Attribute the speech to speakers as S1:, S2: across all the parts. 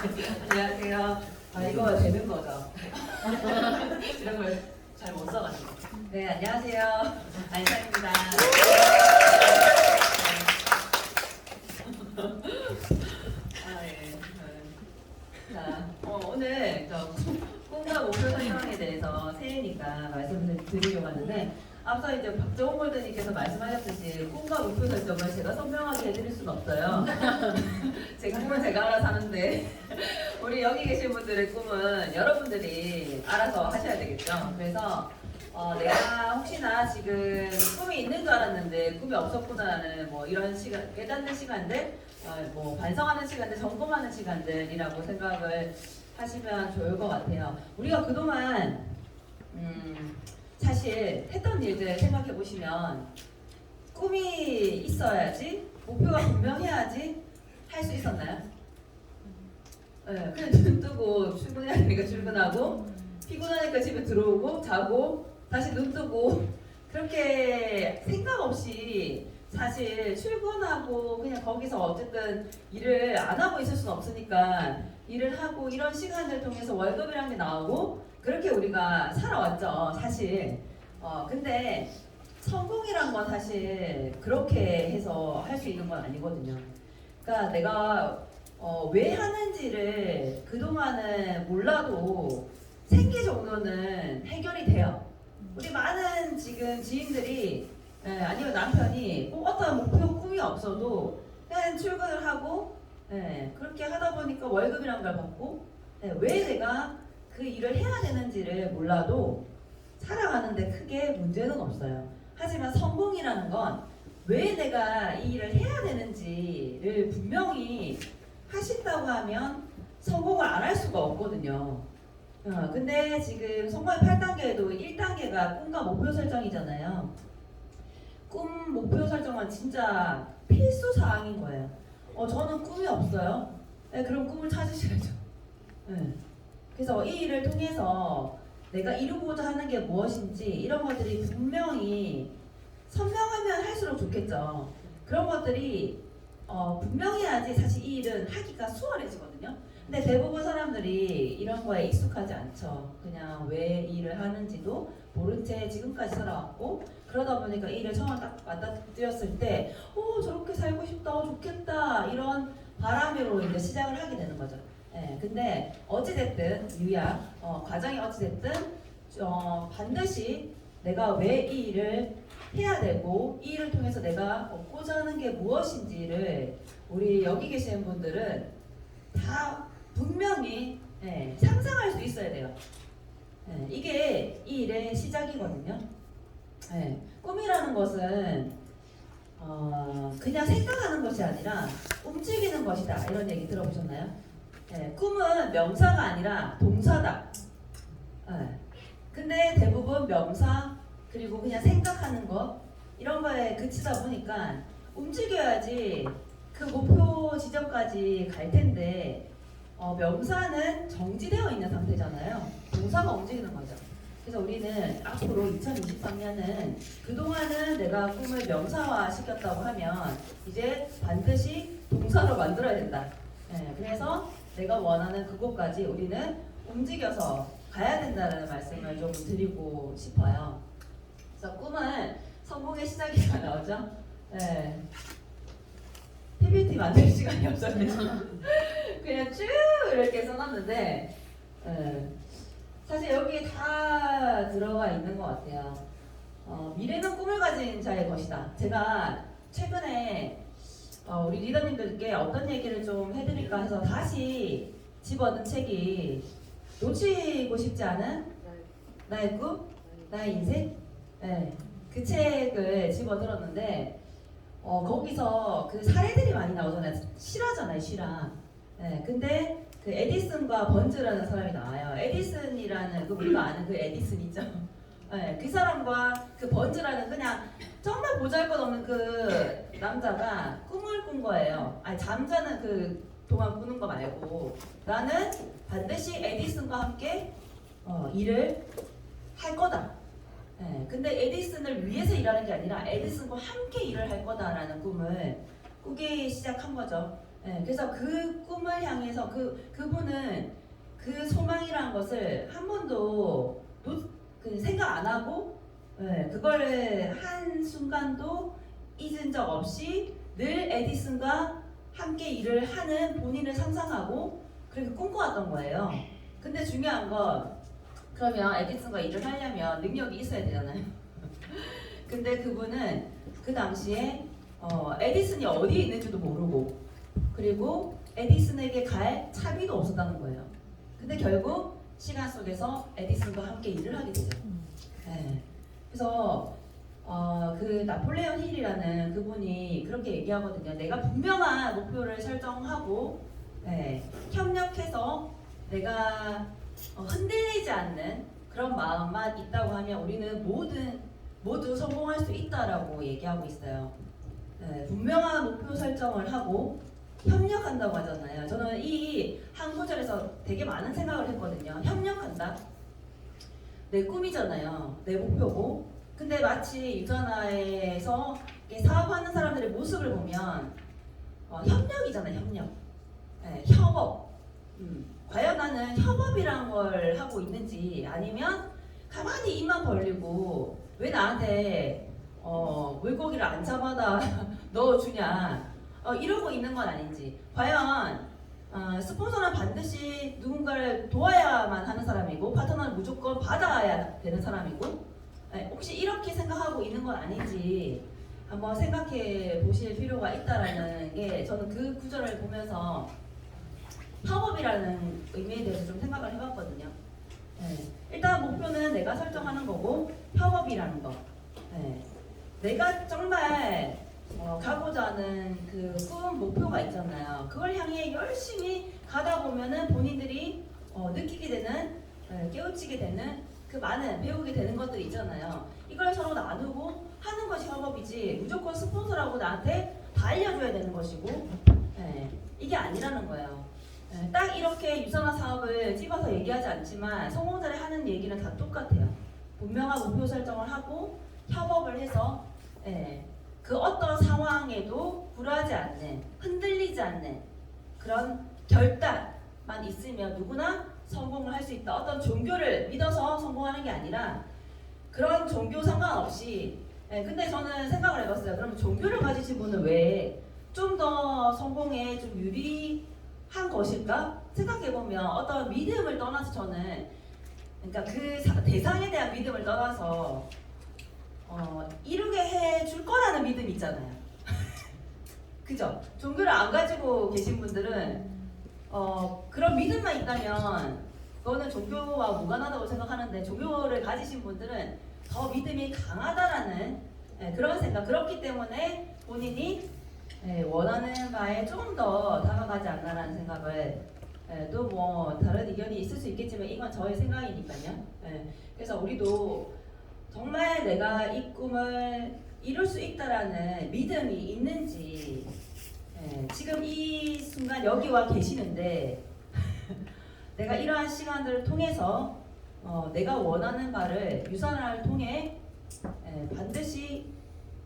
S1: 안녕하세요. 이거 되는 거죠? 이런 걸 잘 못 써가지고. 네, 안녕하세요. 안상입니다. 자, 오늘 꿈과 목표 설정에 대해서 새해니까 말씀을 드리려고 하는데, 앞서 이제 박정훈 골드님께서 말씀하셨듯이 꿈과 목표 설정을 제가 선명하게 해드릴 수는 없어요. 제 꿈은 제가 알아서 하는데 우리 여기 계신 분들의 꿈은 여러분들이 알아서 하셔야 되겠죠. 그래서 내가 혹시나 지금 꿈이 있는 줄 알았는데 꿈이 없었구나라는 뭐 이런 시간, 깨닫는 시간들, 뭐 반성하는 시간들, 점검하는 시간들이라고 생각을 하시면 좋을 것 같아요. 우리가 그동안 사실 했던 일들 생각해 보시면 꿈이 있어야지, 목표가 분명해야지 할 수 있었나요? 네, 그냥 눈 뜨고 출근해야 되니까 출근하고, 피곤하니까 집에 들어오고 자고 다시 눈 뜨고, 그렇게 생각 없이 사실 출근하고 그냥 거기서 어쨌든 일을 안 하고 있을 수는 없으니까 일을 하고 이런 시간을 통해서 월급이라는 게 나오고 그렇게 우리가 살아왔죠, 사실. 근데 성공이란 건 사실 그렇게 해서 할 수 있는 건 아니거든요. 그러니까 내가 왜 하는지를 그동안은 몰라도 생기 정도는 해결이 돼요. 우리 많은 지금 지인들이, 아니면 남편이 어떤 목표 꿈이 없어도 그냥 출근을 하고, 그렇게 하다 보니까 월급이란 걸 받고, 왜 내가 그 일을 해야 되는지를 몰라도 살아가는데 크게 문제는 없어요. 하지만 성공이라는 건 왜 내가 이 일을 해야 되는지를 분명히 하신다고 하면 성공을 안 할 수가 없거든요. 근데 지금 성공의 8단계에도 1단계가 꿈과 목표 설정이잖아요. 꿈, 목표 설정은 진짜 필수 사항인 거예요. 저는 꿈이 없어요. 그럼 꿈을 찾으셔야죠. 그래서 이 일을 통해서 내가 이루고자 하는 게 무엇인지 이런 것들이 분명히 선명하면 할수록 좋겠죠. 그런 것들이 분명해야지 사실 이 일은 하기가 수월해지거든요. 근데 대부분 사람들이 이런 거에 익숙하지 않죠. 그냥 왜 이 일을 하는지도 모른 채 지금까지 살아왔고, 그러다 보니까 이 일을 처음 딱 맞닥뜨렸을 때 저렇게 살고 싶다, 좋겠다, 이런 바람으로 이제 시작을 하게 되는 거죠. 근데 어찌됐든 과정이 어찌됐든 반드시 내가 왜 이 일을 해야 되고 이 일을 통해서 내가 얻고자 하는 게 무엇인지를 우리 여기 계시는 분들은 다 분명히 상상할 수 있어야 돼요. 이게 이 일의 시작이거든요. 꿈이라는 것은 그냥 생각하는 것이 아니라 움직이는 것이다, 이런 얘기 들어보셨나요? 꿈은 명사가 아니라 동사다. 근데 대부분 명사 그리고 그냥 생각하는 것 이런 거에 그치다 보니까 움직여야지 그 목표 지점까지 갈 텐데, 명사는 정지되어 있는 상태잖아요. 동사가 움직이는 거죠. 그래서 우리는 앞으로 2023년은 그동안은 내가 꿈을 명사화 시켰다고 하면 이제 반드시 동사로 만들어야 된다. 그래서 내가 원하는 그곳까지 우리는 움직여서 가야 된다는 말씀을 좀 드리고 싶어요. 그래서 꿈은 성공의 시작이가 나오죠. PPT 만들 시간이 없어가지고 그냥 쭉 이렇게 써놨는데, 사실 여기 다 들어가 있는 것 같아요. 미래는 꿈을 가진 자의 것이다. 제가 최근에 우리 리더님들께 어떤 얘기를 좀 해드릴까 해서 다시 집어든 책이 놓치고 싶지 않은 나의 꿈, 나의 인생, 그 책을 집어들었는데, 거기서 그 사례들이 많이 나오잖아요. 실화잖아요, 실화. 근데 그 에디슨과 번즈라는 사람이 나와요. 에디슨이라는 그 우리가 아는 그 에디슨 있죠. 그 사람과 그 번즈라는 그냥 정말 보잘것없는 그 남자가 꿈을 꾼 거예요. 아니, 잠자는 그 동안 꾸는 거 말고 나는 반드시 에디슨과 함께 일을 할 거다. 근데 에디슨을 위해서 일하는 게 아니라 에디슨과 함께 일을 할 거다라는 꿈을 꾸기 시작한 거죠. 그래서 그 꿈을 향해서 그분은 그 소망이라는 것을 한 번도 그 생각 안 하고 그걸 한 순간도 잊은 적 없이 늘 에디슨과 함께 일을 하는 본인을 상상하고 그렇게 꿈꿔왔던 거예요. 근데 중요한 건 그러면 에디슨과 일을 하려면 능력이 있어야 되잖아요. 근데 그분은 그 당시에 에디슨이 어디에 있는지도 모르고 그리고 에디슨에게 갈 차비도 없었다는 거예요. 근데 결국 시간 속에서 에디슨과 함께 일을 하게 되죠. 그래서 그 나폴레온 힐이라는 그분이 그렇게 얘기하거든요. 내가 분명한 목표를 설정하고 협력해서 내가 흔들리지 않는 그런 마음만 있다고 하면 우리는 모두 성공할 수 있다라고 얘기하고 있어요. 분명한 목표 설정을 하고 협력한다고 하잖아요. 저는 이 한 구절에서 되게 많은 생각을 했거든요. 협력한다. 내 꿈이잖아요. 내 목표고. 근데 마치 유전화에서 사업하는 사람들의 모습을 보면 협력이잖아요. 협력. 협업. 과연 나는 협업이란 걸 하고 있는지 아니면 가만히 입만 벌리고 왜 나한테 물고기를 안 잡아다 넣어주냐 이러고 있는 건 아닌지 과연 스폰서는 반드시 누군가를 도와야만 하는 사람이고 파트너는 무조건 받아야 되는 사람이고 혹시 이렇게 생각하고 있는 건 아닌지 한번 생각해 보실 필요가 있다라는 게 저는 그 구절을 보면서 협업이라는 의미에 대해서 좀 생각을 해봤거든요. 일단 목표는 내가 설정하는 거고 협업이라는 거. 내가 정말 가고자 하는 그 꿈 목표가 있잖아요. 그걸 향해 열심히 가다 보면은 본인들이 느끼게 되는 깨우치게 되는 그 많은 배우게 되는 것들이 있잖아요. 이걸 서로 나누고 하는 것이 협업이지 무조건 스폰서라고 나한테 다 알려줘야 되는 것이고 이게 아니라는 거예요. 딱 이렇게 유산화 사업을 집어서 얘기하지 않지만 성공자를 하는 얘기는 다 똑같아요. 분명한 목표 설정을 하고 협업을 해서 그 어떤 상황에도 굴하지 않는 흔들리지 않는 그런 결단만 있으면 누구나 성공을 할 수 있다. 어떤 종교를 믿어서 성공하는 게 아니라 그런 종교 상관없이 근데 저는 생각을 해봤어요. 그럼 종교를 가지신 분은 왜 좀 더 성공에 좀 유리한 것일까? 생각해보면 어떤 믿음을 떠나서 저는 그러니까 그 대상에 대한 믿음을 떠나서 이루게 해줄 거라는 믿음이 있잖아요. 그죠? 종교를 안 가지고 계신 분들은 그런 믿음만 있다면 그거는 종교와 무관하다고 생각하는데 종교를 가지신 분들은 더 믿음이 강하다라는 그런 생각 그렇기 때문에 본인이 원하는 바에 좀 더 다가가지 않나라는 생각을 또 뭐 다른 의견이 있을 수 있겠지만 이건 저의 생각이니까요. 그래서 우리도 정말 내가 이 꿈을 이룰 수 있다라는 믿음이 있는지 지금 이 순간 여기 와 계시는데 내가 이러한 시간들을 통해서 내가 원하는 바를 유산화를 통해 반드시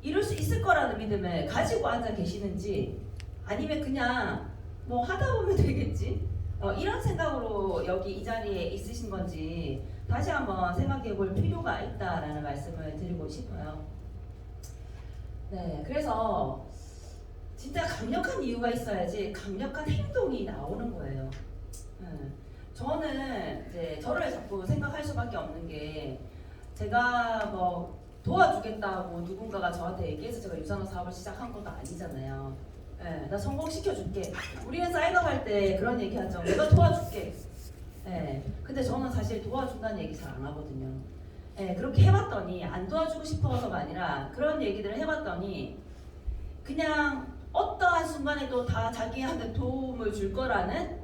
S1: 이룰 수 있을 거라는 믿음을 가지고 앉아 계시는지 아니면 그냥 뭐 하다 보면 되겠지 이런 생각으로 여기 이 자리에 있으신 건지 다시 한번 생각해 볼 필요가 있다라는 말씀을 드리고 싶어요. 그래서 진짜 강력한 이유가 있어야지 강력한 행동이 나오는 거예요. 저는 이제 저를 자꾸 생각할 수밖에 없는 게 제가 뭐 도와주겠다고 누군가가 저한테 얘기해서 제가 유산화 사업을 시작한 것도 아니잖아요. 나 성공시켜줄게. 우리는 사인업 할 때 그런 얘기 하죠. 내가 도와줄게. 근데 저는 사실 도와준다는 얘기 잘 안 하거든요. 그렇게 해봤더니 안 도와주고 싶어서가 아니라 그런 얘기들을 해봤더니 그냥 어떠한 순간에도 다 자기한테 도움을 줄 거라는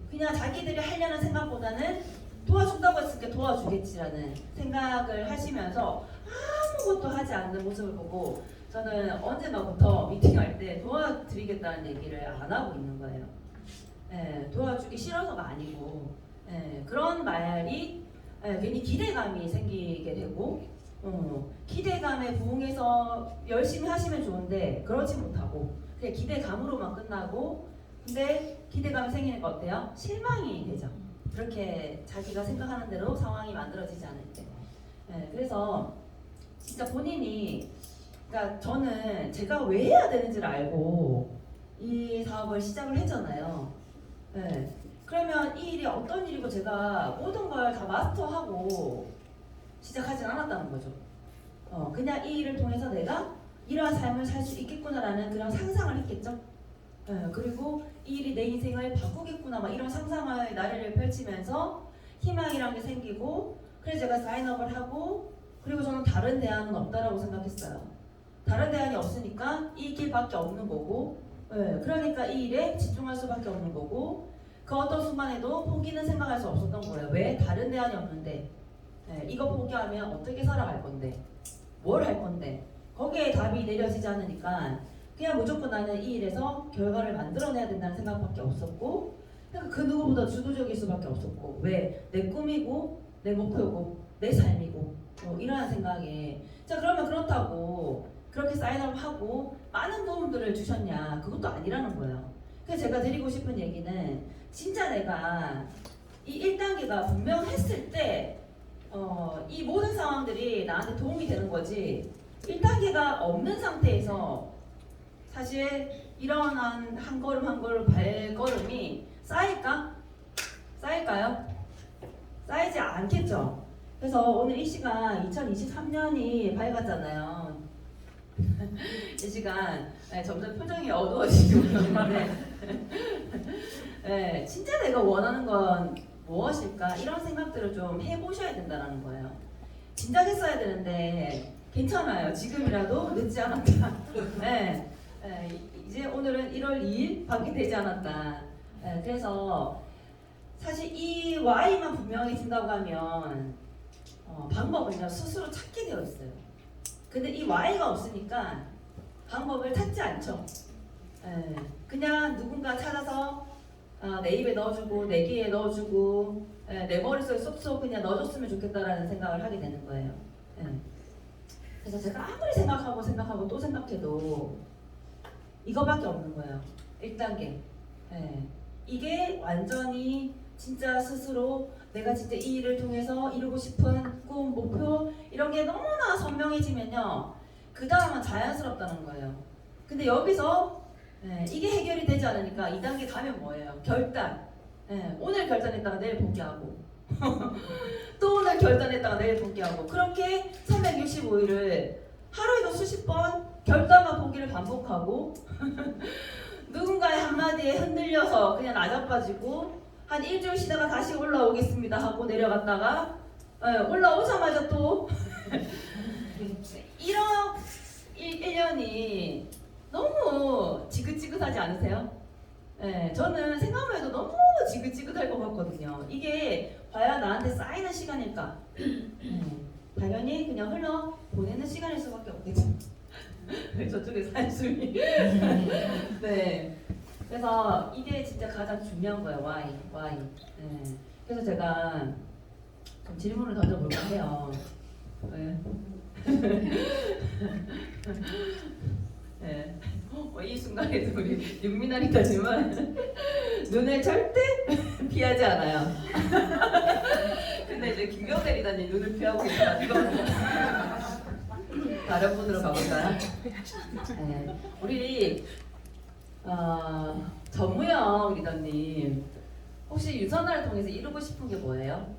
S1: 그냥 자기들이 하려는 생각보다는 도와준다고 했으니까 도와주겠지라는 생각을 하시면서 아무것도 하지 않는 모습을 보고 저는 언젠가부터 미팅할 때 도와드리겠다는 얘기를 안 하고 있는 거예요. 도와주기 싫어서가 아니고 그런 말이 괜히 기대감이 생기게 되고 기대감에 부응해서 열심히 하시면 좋은데 그러지 못하고 그냥 기대감으로만 끝나고 근데 기대감이 생기니까 어때요? 실망이 되죠. 그렇게 자기가 생각하는 대로 상황이 만들어지지 않을 때. 네, 그래서 진짜 본인이, 그러니까 저는 제가 왜 해야 되는지를 알고 이 사업을 시작을 했잖아요. 네. 그러면 이 일이 어떤 일이고 제가 모든 걸 다 마스터하고 시작하진 않았다는 거죠. 그냥 이 일을 통해서 내가 이러한 삶을 살 수 있겠구나라는 그런 상상을 했겠죠. 그리고 이 일이 내 인생을 바꾸겠구나 막 이런 상상의 나래를 펼치면서 희망이란 게 생기고, 그래서 제가 사인업을 하고, 그리고 저는 다른 대안은 없다라고 생각했어요. 다른 대안이 없으니까 이 길밖에 없는 거고, 그러니까 이 일에 집중할 수밖에 없는 거고, 그 어떤 순간에도 포기는 생각할 수 없었던 거예요. 왜? 다른 대안이 없는데. 이거 포기하면 어떻게 살아갈 건데, 뭘 할 건데, 거기에 답이 내려지지 않으니까 그냥 무조건 나는 이 일에서 결과를 만들어내야 된다는 생각밖에 없었고, 그 누구보다 주도적일 수밖에 없었고, 왜? 내 꿈이고 내 목표고 내 삶이고 이러한 생각에, 자 그러면 그렇다고 그렇게 사인업하고 많은 도움들을 주셨냐? 그것도 아니라는 거예요. 그래서 제가 드리고 싶은 얘기는, 진짜 내가 이 1단계가 분명했을 때 이 모든 상황들이 나한테 도움이 되는 거지, 1단계가 없는 상태에서 사실 이러한 한 걸음 한 걸음 발걸음이 쌓일까? 쌓일까요? 쌓이지 않겠죠. 그래서 오늘 이 시간 2023년이 밝았잖아요. 이 시간 점점 표정이 어두워지고 있는데 진짜 내가 원하는 건 무엇일까? 이런 생각들을 좀 해보셔야 된다는 거예요. 진작 했어야 되는데 괜찮아요. 지금이라도 늦지 않았다. 이제 오늘은 1월 2일 밖에 되지 않았다. 그래서 사실 이 Y만 분명해진다고 하면 방법은요 스스로 찾게 되어 있어요. 근데 이 Y가 없으니까 방법을 찾지 않죠. 그냥 누군가 찾아서 내 입에 넣어주고 내 귀에 넣어주고 내 머릿속에 쏙쏙 그냥 넣어줬으면 좋겠다라는 생각을 하게 되는 거예요. 그래서 제가 아무리 생각하고 또 생각해도 이거밖에 없는 거예요. 1단계. 이게 완전히 진짜 스스로 내가 진짜 이 일을 통해서 이루고 싶은 꿈, 목표 이런 게 너무나 선명해지면요, 그 다음은 자연스럽다는 거예요. 근데 여기서 이게 해결이 되지 않으니까 2단계 가면 뭐예요? 결단. 오늘 결단했다가 내일 포기하고 또 오늘 결단했다가 내일 포기하고, 그렇게 365일을 하루에도 수십 번 결단과 포기를 반복하고 누군가의 한마디에 흔들려서 그냥 나자빠지고 한 일주일 쉬다가 다시 올라오겠습니다 하고 내려갔다가 올라오자마자 또 이런 1년이 너무 지긋지긋하지 않으세요? 저는 생각만 해도 너무 지긋지긋할 것 같거든요. 이게 과연 나한테 쌓이는 시간일까? 당연히 그냥 흘러 보내는 시간일 수밖에 없겠죠. 저쪽에서 한숨이. 네. 그래서 이게 진짜 가장 중요한 거예요. why. 그래서 제가 좀 질문을 던져볼까 해요. 이 순간에도 우리 윤미나리까지만 눈을 절대 피하지 않아요. 근데 이제 김경대 리더님 눈을 피하고 계셔가지고 다른 분으로 가볼까요? 우리 전무영 리더님, 혹시 유선화를 통해서 이루고 싶은 게 뭐예요?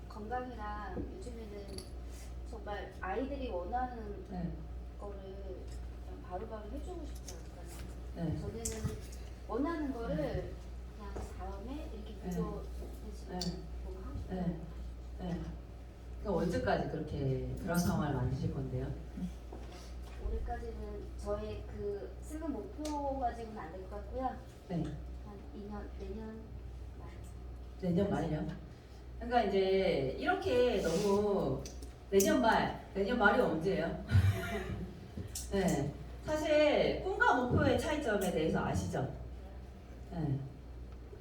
S2: 건강이랑 요즘에는 정말 아이들이 원하는 거를 그냥 바로바로 해주고 싶어요. 그러니까 전에는 원하는 거를 그냥 다음에 이렇게 보고 하고 싶어요.
S1: 그러니까 언제까지 그런 상황을 만드실 건데요?
S2: 올해까지는 저의 그 슬금 목표 가지고는 안 될 것 같고요.
S1: 네.
S2: 한 2년, 내년 말.
S1: 내년 말이요? 그러니까 이제 이렇게 너무 내년 말이 언제예요? 네. 사실 꿈과 목표의 차이점에 대해서 아시죠? 네.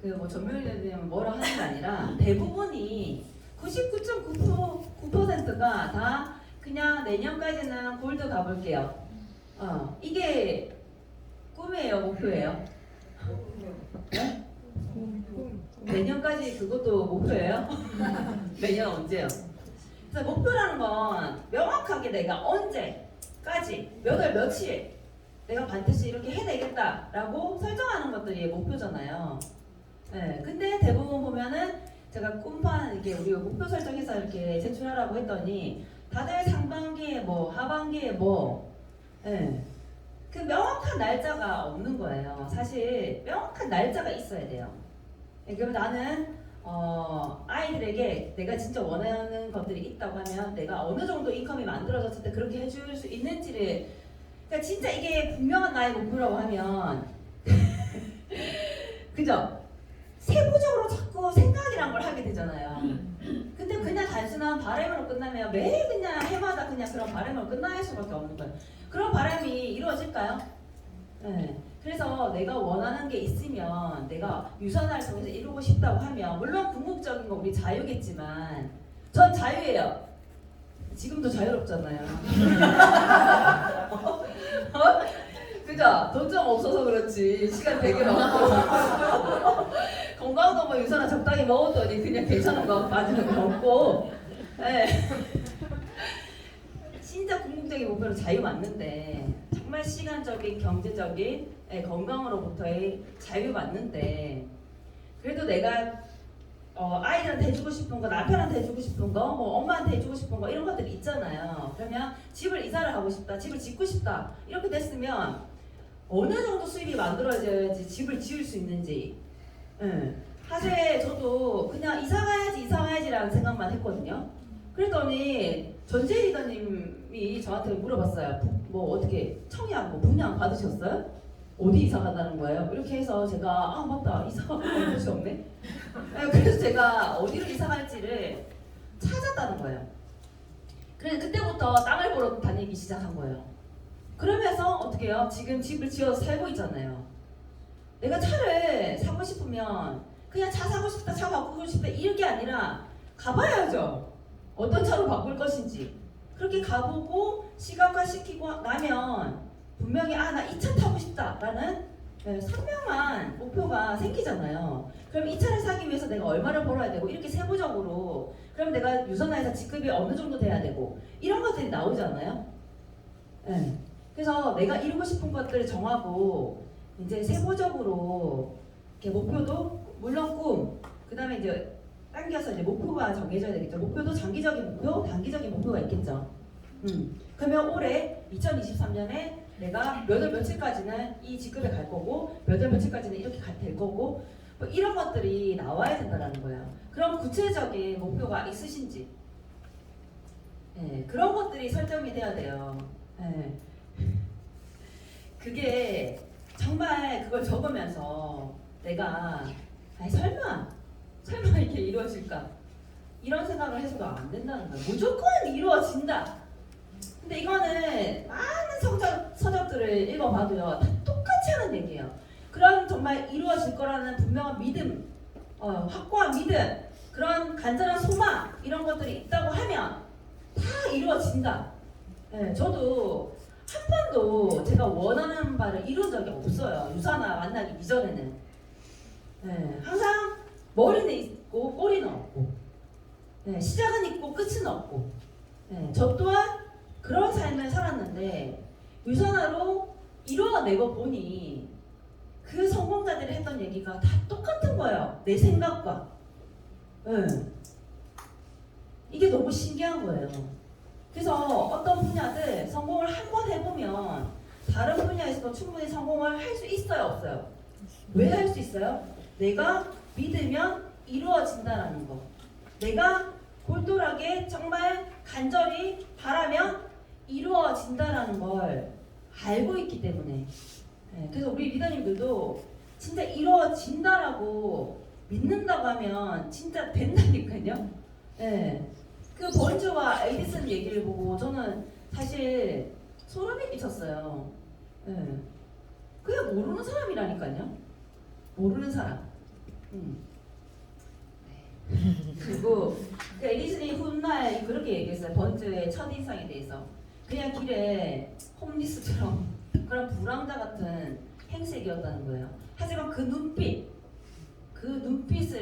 S1: 그 전문의님은 뭐라 하는 게 아니라 대부분이 99.9%가 다 그냥 내년까지는 골드 가볼게요. 이게 꿈이에요, 목표예요? 네? 내년까지 그것도 목표예요? 내년 언제요? 그래서 목표라는 건 명확하게 내가 언제까지 몇 월 며칠 내가 반드시 이렇게 해내겠다라고 설정하는 것들이 목표잖아요. 네, 근데 대부분 보면은 제가 꿈판 이렇게 우리 목표 설정해서 이렇게 제출하라고 했더니 다들 상반기에 뭐 하반기에 뭐 그 명확한 날짜가 없는 거예요. 사실 명확한 날짜가 있어야 돼요. 그럼 나는 아이들에게 내가 진짜 원하는 것들이 있다고 하면 내가 어느 정도 인컴이 만들어졌을 때 그렇게 해줄 수 있는지를, 그러니까 진짜 이게 분명한 나의 목표라고 하면 그죠? 세부적으로 자꾸 생각이란 걸 하게 되잖아요. 근데 그냥 단순한 바람으로 끝나면 매일 그냥 해마다 그냥 그런 바람으로 끝날 수밖에 없는 거예요. 그런 바람이 이루어질까요? 네. 그래서 내가 원하는 게 있으면 내가 유선화를 통해서 이루고 싶다고 하면 물론 궁극적인 건 우리 자유겠지만 전 자유예요. 지금도 자유롭잖아요. 그죠? 돈 좀 없어서 그렇지 시간 되게 많고 건강도 뭐 유산화 적당히 먹었더니 그냥 괜찮은 거 맞는 거 없고 네. 진짜 궁극적인 목표는 자유 맞는데 정말 시간적인 경제적인 건강으로부터의 자유 맞는데 그래도 내가 아이들한테 해주고 싶은 거, 남편한테 해주고 싶은 거, 뭐 엄마한테 해주고 싶은 거 이런 것들이 있잖아요. 그러면 집을 이사를 하고 싶다, 집을 짓고 싶다 이렇게 됐으면 어느 정도 수입이 만들어져야지 집을 지을 수 있는지. 사실 저도 그냥 이사 가야지라는 생각만 했거든요. 그랬더니 전재 리더님이 저한테 물어봤어요. 뭐 어떻게 청약, 뭐 분양 받으셨어요? 어디 이사 간다는 거예요? 이렇게 해서 제가 맞다 이사 갈 곳이 없네. 그래서 제가 어디로 이사 갈지를 찾았다는 거예요. 그래서 그때부터 땅을 보러 다니기 시작한 거예요. 그러면서 어떻게 해요? 지금 집을 지어서 살고 있잖아요. 내가 차를 사고 싶으면 그냥 차 사고 싶다, 차 바꾸고 싶다 이게 아니라 가봐야죠. 어떤 차로 바꿀 것인지. 그렇게 가보고 시각화시키고 나면 분명히 나 이 차 타고 싶다라는 선명한 목표가 생기잖아요. 그럼 이 차를 사기 위해서 내가 얼마를 벌어야 되고 이렇게 세부적으로 그럼 내가 유선화에서 직급이 어느 정도 돼야 되고 이런 것들이 나오잖아요. 그래서 내가 이루고 싶은 것들을 정하고 이제 세부적으로 이렇게 목표도 물론 꿈, 그 다음에 이제 당겨서 이제 목표가 정해져야 되겠죠. 목표도 장기적인 목표, 단기적인 목표가 있겠죠. 그러면 올해 2023년에 내가 몇 월 며칠까지는 이 직급에 갈 거고 몇 월 며칠까지는 이렇게 될 거고 뭐 이런 것들이 나와야 된다는 거예요. 그럼 구체적인 목표가 있으신지 그런 것들이 설정이 돼야 돼요. 그게 정말 그걸 적으면서 내가 설마 이렇게 이루어질까 이런 생각을 해서도 안 된다는 거예요. 무조건 이루어진다. 근데 이거는 많은 서적들을 읽어봐도요 다 똑같이 하는 얘기예요. 그런 정말 이루어질 거라는 분명한 믿음, 확고한 믿음, 그런 간절한 소망 이런 것들이 있다고 하면 다 이루어진다. 저도 한 번도 제가 원하는 바를 이룬 적이 없어요. 유산화 만나기 이전에는. 항상 머리는 있고 꼬리는 없고 시작은 있고 끝은 없고 저 또한 그런 삶을 살았는데 유산화로 이루어내고 보니 그 성공자들이 했던 얘기가 다 똑같은 거예요. 내 생각과. 이게 너무 신기한 거예요. 그래서 어떤 분야들 성공을 한 번 해보면 다른 분야에서도 충분히 성공을 할 수 있어요, 없어요? 왜 할 수 있어요? 내가 믿으면 이루어진다는 거. 내가 골똘하게 정말 간절히 바라면 이루어진다는 걸 알고 있기 때문에. 그래서 우리 리더님들도 진짜 이루어진다라고 믿는다고 하면 진짜 된다니까요. 그 번즈와 에디슨 얘기를 보고 저는 사실 소름이 끼쳤어요. 그냥 모르는 사람이라니까요. 모르는 사람. 그리고 그 에디슨이 훗날 그렇게 얘기했어요. 번즈의 첫인상에 대해서. 그냥 길에 홈리스처럼 그런 불황자 같은 행색이었다는 거예요. 하지만 그 눈빛을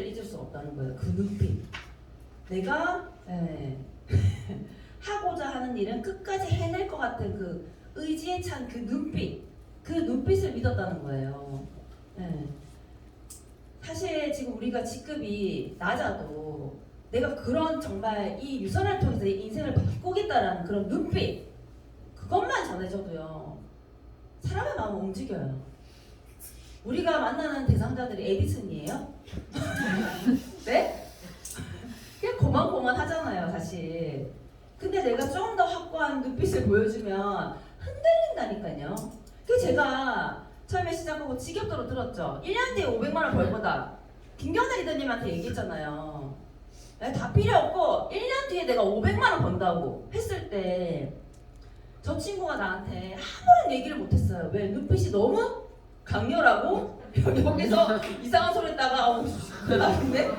S1: 잊을 수 없다는 거예요. 그 눈빛. 내가 하고자 하는 일은 끝까지 해낼 것 같은 그 의지에 찬 그 눈빛을 믿었다는 거예요. 사실 지금 우리가 직급이 낮아도 내가 그런 정말 이 유선을 통해서 이 인생을 바꾸겠다라는 그런 눈빛, 그것만 전해져도요 사람의 마음은 움직여요. 우리가 만나는 대상자들이 에디슨이에요? 네? 그냥 고만고만하잖아요 사실. 근데 내가 좀 더 확고한 눈빛을 보여주면 흔들린다니까요. 그 제가 처음에 시작하고 직업도로 들었죠. 1년 뒤에 500만 원 벌 거다. 김경래 리더님한테 얘기했잖아요. 다 필요 없고 1년 뒤에 내가 500만 원 번다고 했을 때 저 친구가 나한테 아무런 얘기를 못했어요. 왜? 눈빛이 너무 강렬하고 여기서 이상한 소리 했다가 나는데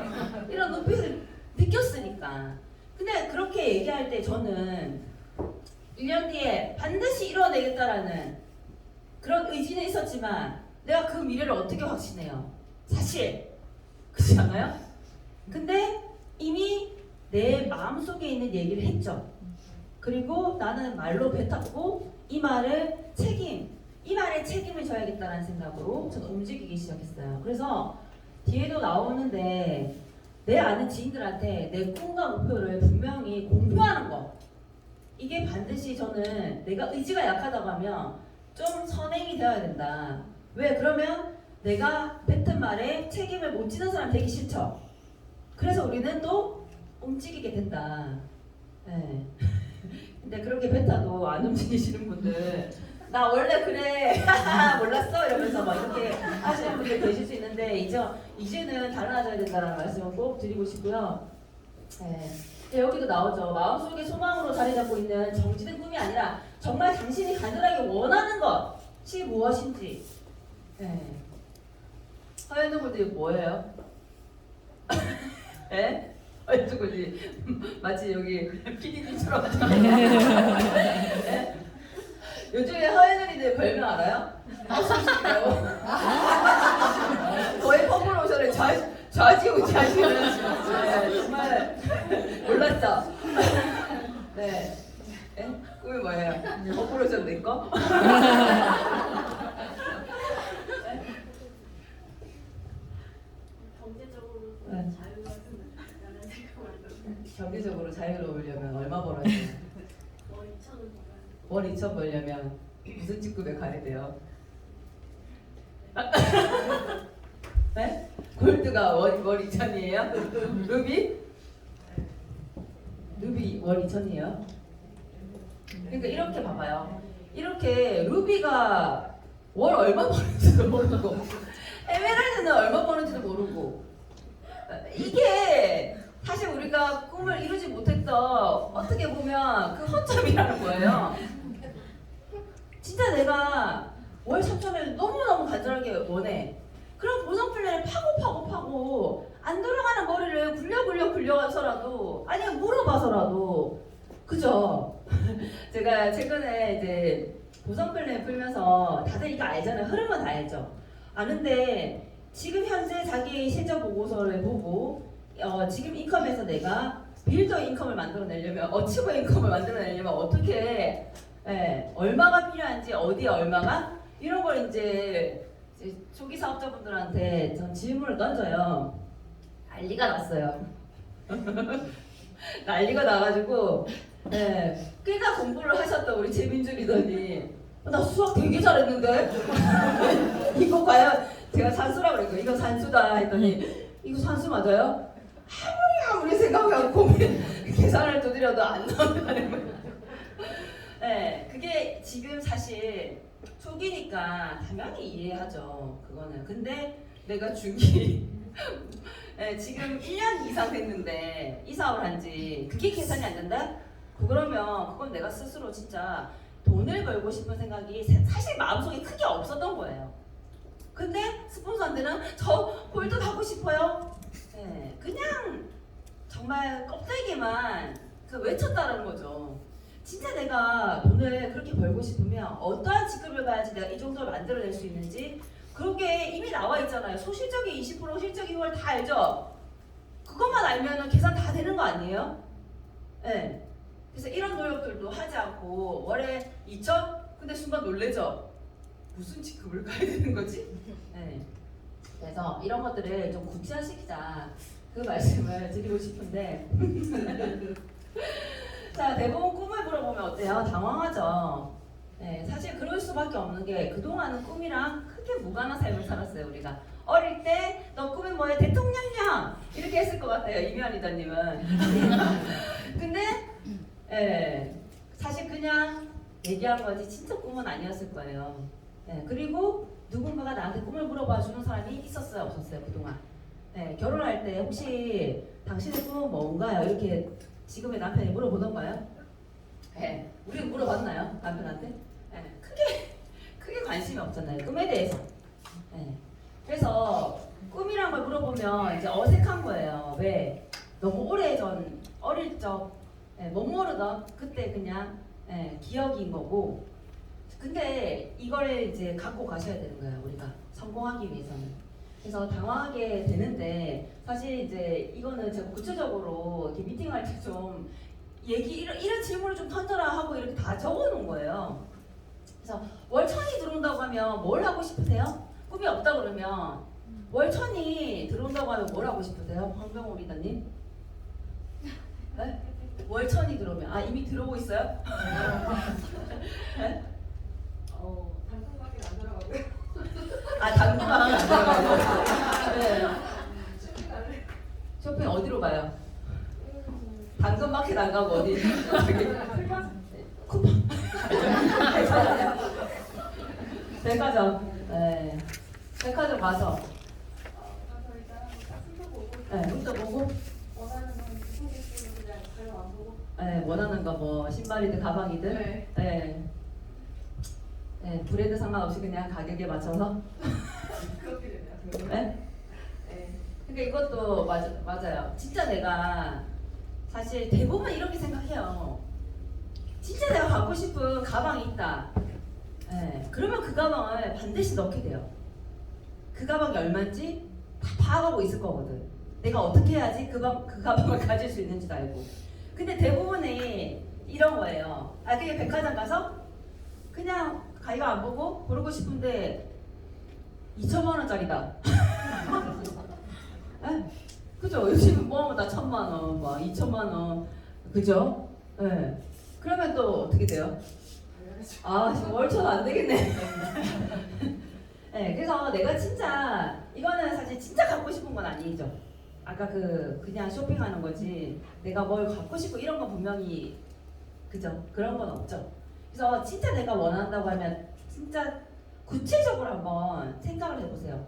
S1: 이런 눈빛을 느꼈으니까. 근데 그렇게 얘기할 때 저는 1년 뒤에 반드시 이뤄내겠다라는 그런 의지는 있었지만 내가 그 미래를 어떻게 확신해요? 사실 그렇지 않아요? 근데 이미 내 마음속에 있는 얘기를 했죠. 그리고 나는 말로 뱉었고 이 말에 책임을 져야겠다는 생각으로 저는 움직이기 시작했어요. 그래서 뒤에도 나오는데 내 아는 지인들한테 내 꿈과 목표를 분명히 공표하는 거, 이게 반드시 저는 내가 의지가 약하다고 하면 좀 선행이 되어야 된다. 왜? 그러면 내가 뱉은 말에 책임을 못 지는 사람 되기 싫죠. 그래서 우리는 또 움직이게 된다. 네. 근데 그렇게 뱉어도 안 움직이시는 분들, 나 원래 그래 몰랐어 이러면서 막 이렇게 하시는 분들 계실 수 있는데 이제는 달라져야 된다는 말씀을 꼭 드리고 싶고요. 네. 여기도 나오죠. 마음속에 소망으로 자리 잡고 있는 정지된 꿈이 아니라 정말 당신이 간절하게 원하는 것이 무엇인지. 네. 허연우 분들이 뭐예요? 예? 허연우 분들이 마치 여기 PD님처럼 네? 요즘에 허연우리들 별명 알아요? 하우스식이라고. 거의 퍼플오션을 좌지우지하시는 정말 몰랐죠? 네. 네? 꿈이 뭐예요? 퍼플오션 내 거? 경제적으로 자유로우려면 얼마 벌어야 돼요? 월 2천 벌려면 무슨 직급에 가야 돼요? 네? 골드가 월 2천이에요? 루비? 루비 월 2천이에요? 그러니까 이렇게 봐봐요. 이렇게 루비가 월 얼마 버는지도 모르고 에메랄드는 얼마 버는지도 모르고, 이게 사실 우리가 꿈을 이루지 못했던 어떻게 보면 그 허점이라는 거예요. 진짜 내가 월 3천을 너무너무 간절하게 원해. 그럼 보상 플랜을 파고 안 돌아가는 머리를 굴려서라도, 아니면 물어봐서라도, 그죠? 제가 최근에 이제 보상 플랜 풀면서 다들 이거 알잖아요. 흐름은 다 알죠. 아는데 지금 현재 자기 실적 보고서를 보고 지금 인컴에서 내가 빌더 인컴을 만들어내려면, 어치버 인컴을 만들어내려면 어떻게, 얼마가 필요한지, 어디에 얼마가, 이런 걸 이제 초기 사업자분들한테 전 질문을 던져요. 난리가 났어요. 난리가 나가지고, 꽤나 공부를 하셨던 우리 재민주 리더님, 나 수학 되게 잘했는데 이거 과연, 제가 산수라고 그랬거든요. 이거 산수다 했더니, 이거 산수 맞아요? 아무리 생각하고 고민 계산을 두드려도 안 나온다는 거예요. 네, 그게 지금 사실 초기니까 당연히 이해하죠. 그거는. 근데 내가 중기 지금 1년 이상 됐는데 이 사업을 한지 그게 계산이 안 된다? 그러면 그건 내가 스스로 진짜 돈을 벌고 싶은 생각이 사실 마음속에 크게 없었던 거예요. 근데 스폰서한테는 저 골드 가고 싶어요. 그냥 정말 껍데기만 외쳤다는 거죠. 진짜 내가 돈을 그렇게 벌고 싶으면 어떠한 직급을 가야지 내가 이 정도를 만들어낼 수 있는지 그게 이미 나와 있잖아요. 소실적인 20%, 실적인 걸 다 알죠? 그것만 알면은 계산 다 되는 거 아니에요? 네. 그래서 이런 노력들도 하지 않고 월에 2천? 근데 순간 놀래죠? 무슨 직급을 가야 되는 거지? 네. 그래서 이런 것들을 좀 구체화시키자 그 말씀을 드리고 싶은데 자, 대부분 꿈을 물어보면 어때요? 당황하죠? 네, 사실 그럴 수밖에 없는 게 그동안은 꿈이랑 크게 무관한 삶을 살았어요, 우리가. 어릴 때 너 꿈이 뭐야? 대통령이야! 이렇게 했을 것 같아요, 이미연 리더님은. 근데 사실 그냥 얘기한 거지 진짜 꿈은 아니었을 거예요. 그리고 누군가가 나한테 꿈을 물어봐 주는 사람이 있었어요, 없었어요, 그동안? 결혼할 때 혹시 당신의 꿈은 뭔가요? 이렇게 지금의 남편이 물어보던가요? 우리는 물어봤나요? 남편한테? 크게 관심이 없잖아요. 꿈에 대해서. 그래서 꿈이란 걸 물어보면 이제 어색한 거예요. 왜? 너무 오래전 어릴 적 못 모르던 그때 그냥 기억인 거고. 근데 이걸 이제 갖고 가셔야 되는 거예요. 우리가 성공하기 위해서는. 그래서 당황하게 되는데 사실 이제 이거는 제가 구체적으로 이렇게 미팅할 때 좀 이런 질문을 좀 던져라 하고 이렇게 다 적어놓은 거예요. 그래서 월천이 들어온다고 하면 뭘 하고 싶으세요? 꿈이 없다 그러면 월천이 들어온다고 하면 뭘 하고 싶으세요? 황병호 리더님? 네? 월천이 들어오면 이미 들어오고 있어요? 네?
S3: 당근마켓 안 들어가고요.
S1: 당근마켓 안 들어가고. 네. 쇼핑 어디로 가요? 당근마켓 안 가고 어디? 쿠팡. 백화점. 네. 백화점 가서.
S3: 가서 일단 훑어보고
S1: 훑어보고.
S3: 원하는 건 소개팅을 그냥 별로 안 보고.
S1: 원하는 거 뭐 신발이든 가방이든.
S3: 네.
S1: 브랜드 상관없이 그냥 가격에 맞춰서.
S3: 그렇게 되네요.
S1: 네?
S3: 네.
S1: 그러니까 이것도 맞아요. 진짜 내가 사실 대부분 이렇게 생각해요. 진짜 내가 갖고 싶은 가방이 있다. 그러면 그 가방을 반드시 넣게 돼요. 그 가방이 얼마인지 다 파악하고 있을 거거든. 내가 어떻게 해야지 그 가방을 가질 수 있는지도 알고. 근데 대부분이 이런 거예요. 그게 백화점 가서 그냥 가격 안 보고 고르고 싶은데 2천만 원짜리다. 그죠? 요즘 뭐 다 1,000만 원, 뭐 2천만 원, 그죠? 그러면 또 어떻게 돼요? 지금 월천 안 되겠네. 그래서 내가 진짜 이거는 사실 진짜 갖고 싶은 건 아니죠. 아까 그냥 쇼핑하는 거지. 내가 뭘 갖고 싶고 이런 건 분명히 그죠? 그런 건 없죠. 그래서 진짜 내가 원한다고 하면 진짜 구체적으로 한번 생각을 해보세요.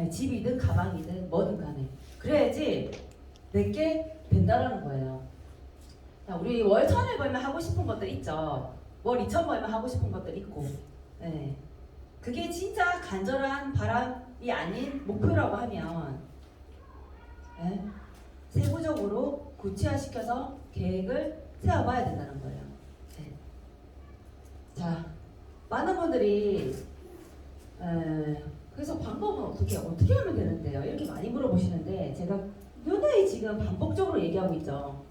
S1: 집이든 가방이든 뭐든 간에. 그래야지 내게 된다라는 거예요. 자, 우리 월 1,000을 벌면 하고 싶은 것들 있죠. 월 2,000 벌면 하고 싶은 것들 있고. 그게 진짜 간절한 바람이 아닌 목표라고 하면 세부적으로 구체화시켜서 계획을 세워봐야 된다는 거예요. 자, 많은 분들이 그래서 방법은 어떻게 하면 되는데요? 이렇게 많이 물어보시는데 제가 요다이 지금 반복적으로 얘기하고 있죠.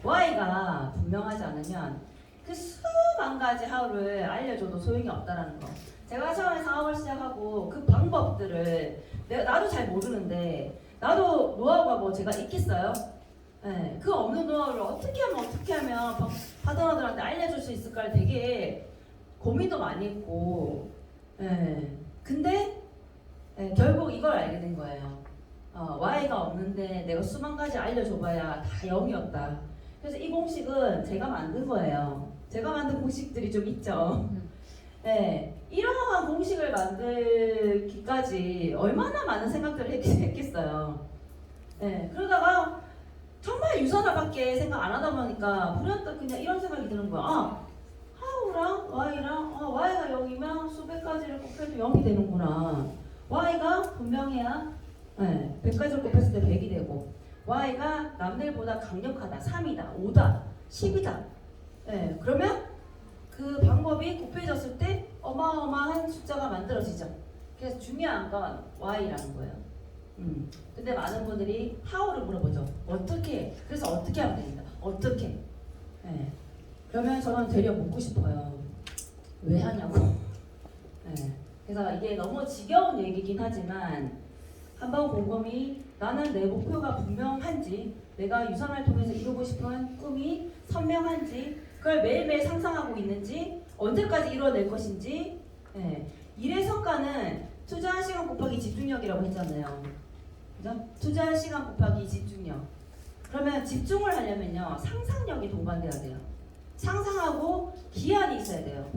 S1: Y가 분명하지 않으면 그 수만 가지 하우를 알려줘도 소용이 없다라는 거. 제가 처음에 사업을 시작하고 그 방법들을 나도 잘 모르는데 나도 노하우가 뭐 제가 있겠어요? 그 없는 노하우를 어떻게 하면 파트너들한테 알려줄 수 있을까를 되게 고민도 많이 했고 근데 결국 이걸 알게 된 거예요. Y가 없는데 내가 수만 가지 알려줘봐야 다 0이었다. 그래서 이 공식은 제가 만든 거예요. 제가 만든 공식들이 좀 있죠. 이러한 공식을 만들기까지 얼마나 많은 생각들을 했겠어요. 그러다가 정말 유선화밖에 생각 안 하다 보니까 불현듯 그냥 이런 생각이 드는 거야. 하우랑 Y랑 Y가 0이면 수백 가지를 곱해도 0이 되는구나. Y가 분명해야 100가지를 곱했을 때 100이 되고 Y가 남들보다 강력하다, 3이다, 5다, 10이다. 네, 그러면 그 방법이 곱해졌을 때 어마어마한 숫자가 만들어지죠. 그래서 중요한 건 Y라는 거예요. 근데 많은 분들이 how를 물어보죠. 어떻게? 그래서 어떻게 하면 됩니다. 어떻게? 네. 그러면 저는 되려 묻고 싶어요. 왜 하냐고. 네. 그래서 이게 너무 지겨운 얘기긴 하지만 한번 곰곰이 나는 내 목표가 분명한지, 내가 유산을 통해서 이루고 싶은 꿈이 선명한지, 그걸 매일매일 상상하고 있는지, 언제까지 이루어낼 것인지. 네. 일의 성과는 투자한 시간 곱하기 집중력이라고 했잖아요. 그죠? 투자한 시간 곱하기 집중력. 그러면 집중을 하려면요, 상상력이 동반돼야 돼요. 상상하고 기한이 있어야 돼요.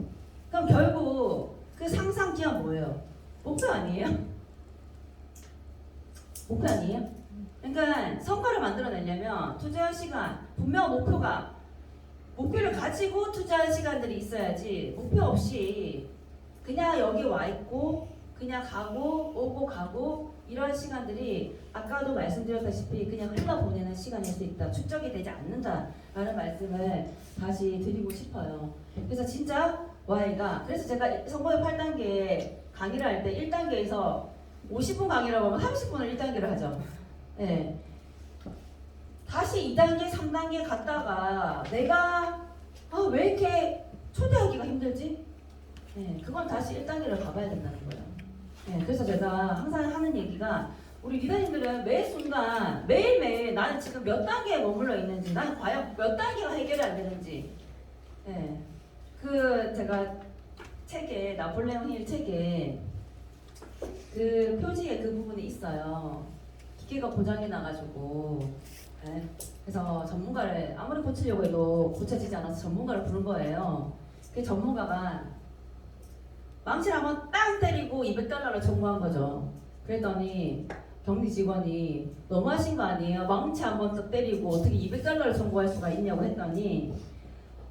S1: 그럼 결국 그 상상 기한 뭐예요? 목표 아니에요? 목표 아니에요? 그러니까 성과를 만들어내려면 투자할 시간, 분명 목표를 가지고 투자할 시간들이 있어야지, 목표 없이 그냥 여기 와 있고 그냥 가고 오고 가고 이런 시간들이 아까도 말씀드렸다시피 그냥 흘러보내는 시간일 수 있다. 축적이 되지 않는다라는 말씀을 다시 드리고 싶어요. 그래서 진짜 Y가, 그래서 제가 성공의 8단계 강의를 할 때 1단계에서 50분 강의라고 하면 30분을 1단계를 하죠. 네. 다시 2단계, 3단계 갔다가 내가 왜 이렇게 초대하기가 힘들지? 네. 그건 다시 1단계를 가봐야 된다는 거예요. 네. 그래서 제가 항상 하는 얘기가, 우리 리더님들은 매 순간 매일매일 나는 지금 몇 단계에 머물러 있는지, 나는 과연 몇 단계가 해결이 안 되는지. 네. 제가 책에, 나폴레옹 힐 책에 그 표지에 그 부분이 있어요. 기계가 고장이 나가지고. 네. 그래서 전문가를 아무리 고치려고 해도 고쳐지지 않아서 전문가를 부른 거예요. 그 전문가가 망치를 한번 땅 때리고 $200를 청구한 거죠. 그랬더니 격리 직원이 너무하신 거 아니에요? 망치 한번 더 때리고 어떻게 $200를 청구할 수가 있냐고 했더니,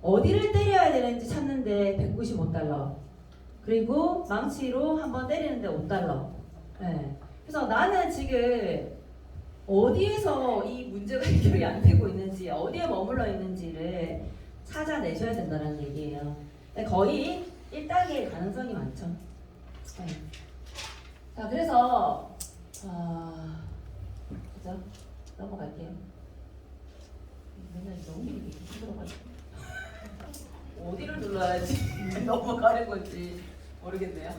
S1: 어디를 때려야 되는지 찾는데 $195, 그리고 망치로 한번 때리는데 $5. 네. 그래서 나는 지금 어디에서 이 문제가 해결이 안 되고 있는지, 어디에 머물러 있는지를 찾아내셔야 된다는 얘기예요. 거의 1단계의 가능성이 많죠. 네. 자, 그래서 그죠? 넘어갈게요. 맨날 너무 힘들어가지고 어디를 눌러야지 넘어가는 건지 모르겠네요.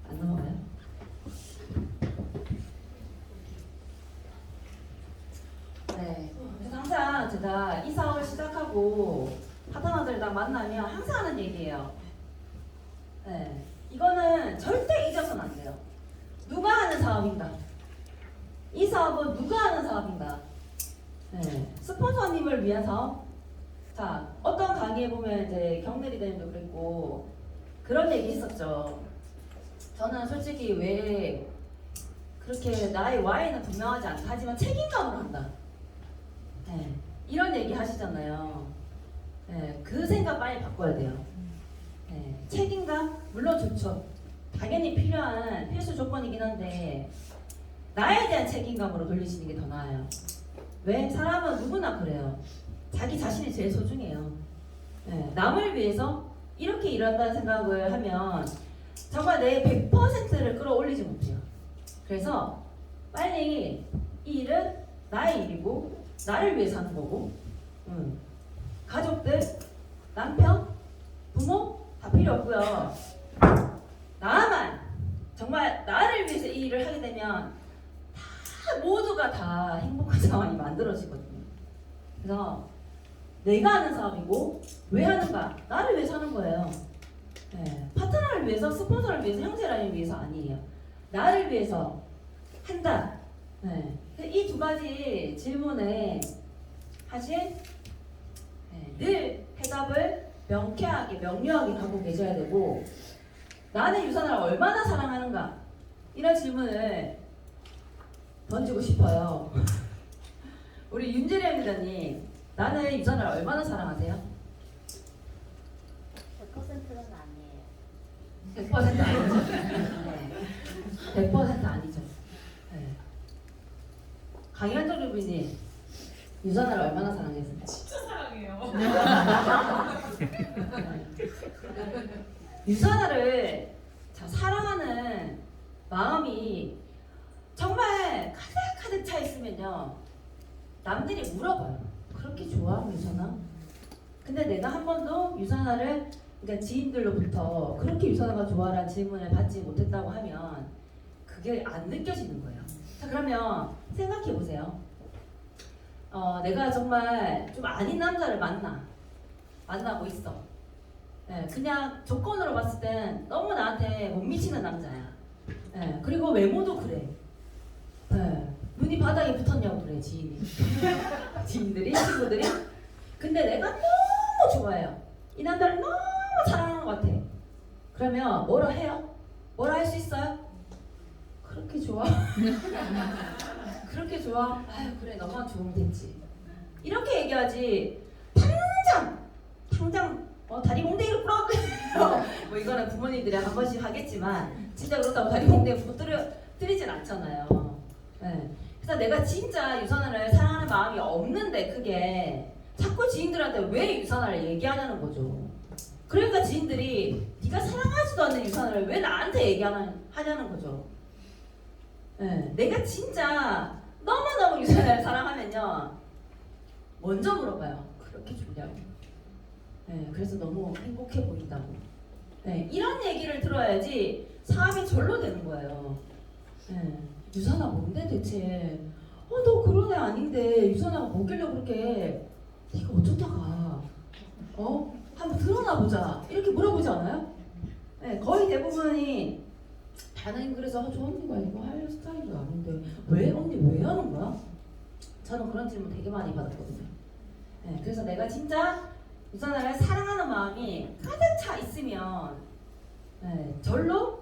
S1: 안 넘어가요? 네. 그래서 항상 제가 이 사업을 시작하고 파트너들이랑 만나면 항상 하는 얘기예요. 네. 이거는 절대 잊어서는 안 돼요. 누가 하는 사업인가? 이 사업은 누가 하는 사업인가? 네. 스폰서님을 위한 사업? 자, 어떤 강의에 보면 이제 경례리더님도 그랬고 그런 얘기 있었죠. 저는 솔직히 왜 그렇게 나의 Y는 분명하지 않다 하지만 책임감으로 한다. 네. 이런 얘기 하시잖아요. 네. 그 생각 빨리 바꿔야 돼요. 네. 책임감? 물론 좋죠. 당연히 필요한 필수 조건이긴 한데 나에 대한 책임감으로 돌리시는 게 더 나아요. 왜? 사람은 누구나 그래요. 자기 자신이 제일 소중해요. 네. 남을 위해서 이렇게 일한다는 생각을 하면 정말 내 100%를 끌어올리지 못해요. 그래서 빨리 이 일은 나의 일이고 나를 위해서 하는 거고, 가족들, 남편, 부모 다 필요 없고요. 나만 정말 나를 위해서 이 일을 하게 되면 모두가 다 행복한 상황이 만들어지거든요. 그래서 내가 하는 사업이고 왜 하는가? 나를 위해서 하는 거예요. 네. 파트너를 위해서, 스폰서를 위해서, 형제라인을 위해서 아니에요. 나를 위해서 한다. 네. 이 두 가지 질문에 사실 늘 해답을 명쾌하게, 명료하게 갖고 계셔야 되고, 나는 유산을 얼마나 사랑하는가? 이런 질문을 던지고 싶어요. 우리 윤재령 기자님, 나는 유산을 얼마나 사랑하세요?
S2: 100%는 아니에요.
S1: 100% 아니죠. 네. 100% 아니죠. 네. 강현정 교수님 유선아를 얼마나 사랑했어요?
S3: 진짜 사랑해요.
S1: 유선아를 참 사랑하는 마음이 정말 가득 차 있으면요 남들이 물어봐요. 그렇게 좋아 유선아? 근데 내가 한 번도 유선아를 그러니까 지인들로부터 그렇게 유선아가 좋아라는 질문을 받지 못했다고 하면 그게 안 느껴지는 거예요. 자 그러면 생각해 보세요. 내가 정말 좀 아닌 남자를 만나고 있어. 예, 그냥 조건으로 봤을 땐 너무 나한테 못 미치는 남자야. 예, 그리고 외모도 그래. 예, 눈이 바닥에 붙었냐고 그래 지인들이 친구들이. 근데 내가 너무 좋아해요. 이 남자를 너무 사랑하는 것 같아. 그러면 뭐라 해요? 뭐라 할 수 있어요? 그렇게 좋아? 그렇게 좋아? 아유 그래 너만 좋으면 됐지. 이렇게 얘기하지. 당장 다리 몽댕이로 풀어. 뭐 이거는 부모님들이 한 번씩 하겠지만 진짜 그렇다고 다리 몽댕이 부러뜨리진 않잖아요. 네. 그래서 내가 진짜 유선아를 사랑하는 마음이 없는데 그게 자꾸 지인들한테 왜 유선아를 얘기하냐는 거죠. 그러니까 지인들이 네가 사랑하지도 않는 유선아를 왜 나한테 얘기하냐는 거죠. 네. 내가 진짜 너무너무 유선아를 사랑하면요 먼저 물어봐요. 그렇게 좋냐고. 네, 그래서 너무 행복해 보인다고. 네, 이런 얘기를 들어야지 사람이 절로 되는 거예요. 네, 유선아 뭔데 대체? 너 그런 애 아닌데 유선아가 뭐길래 그렇게 네가 어쩌다가 한번 드러나 보자 이렇게 물어보지 않아요? 네, 거의 대부분이 나는 그래서 저 언니가 이거 할 스타일이 아닌데 왜 언니 왜 하는 거야? 저는 그런 질문 되게 많이 받았거든요. 네, 그래서 내가 진짜 유선아를 사랑하는 마음이 가득 차 있으면 네, 절로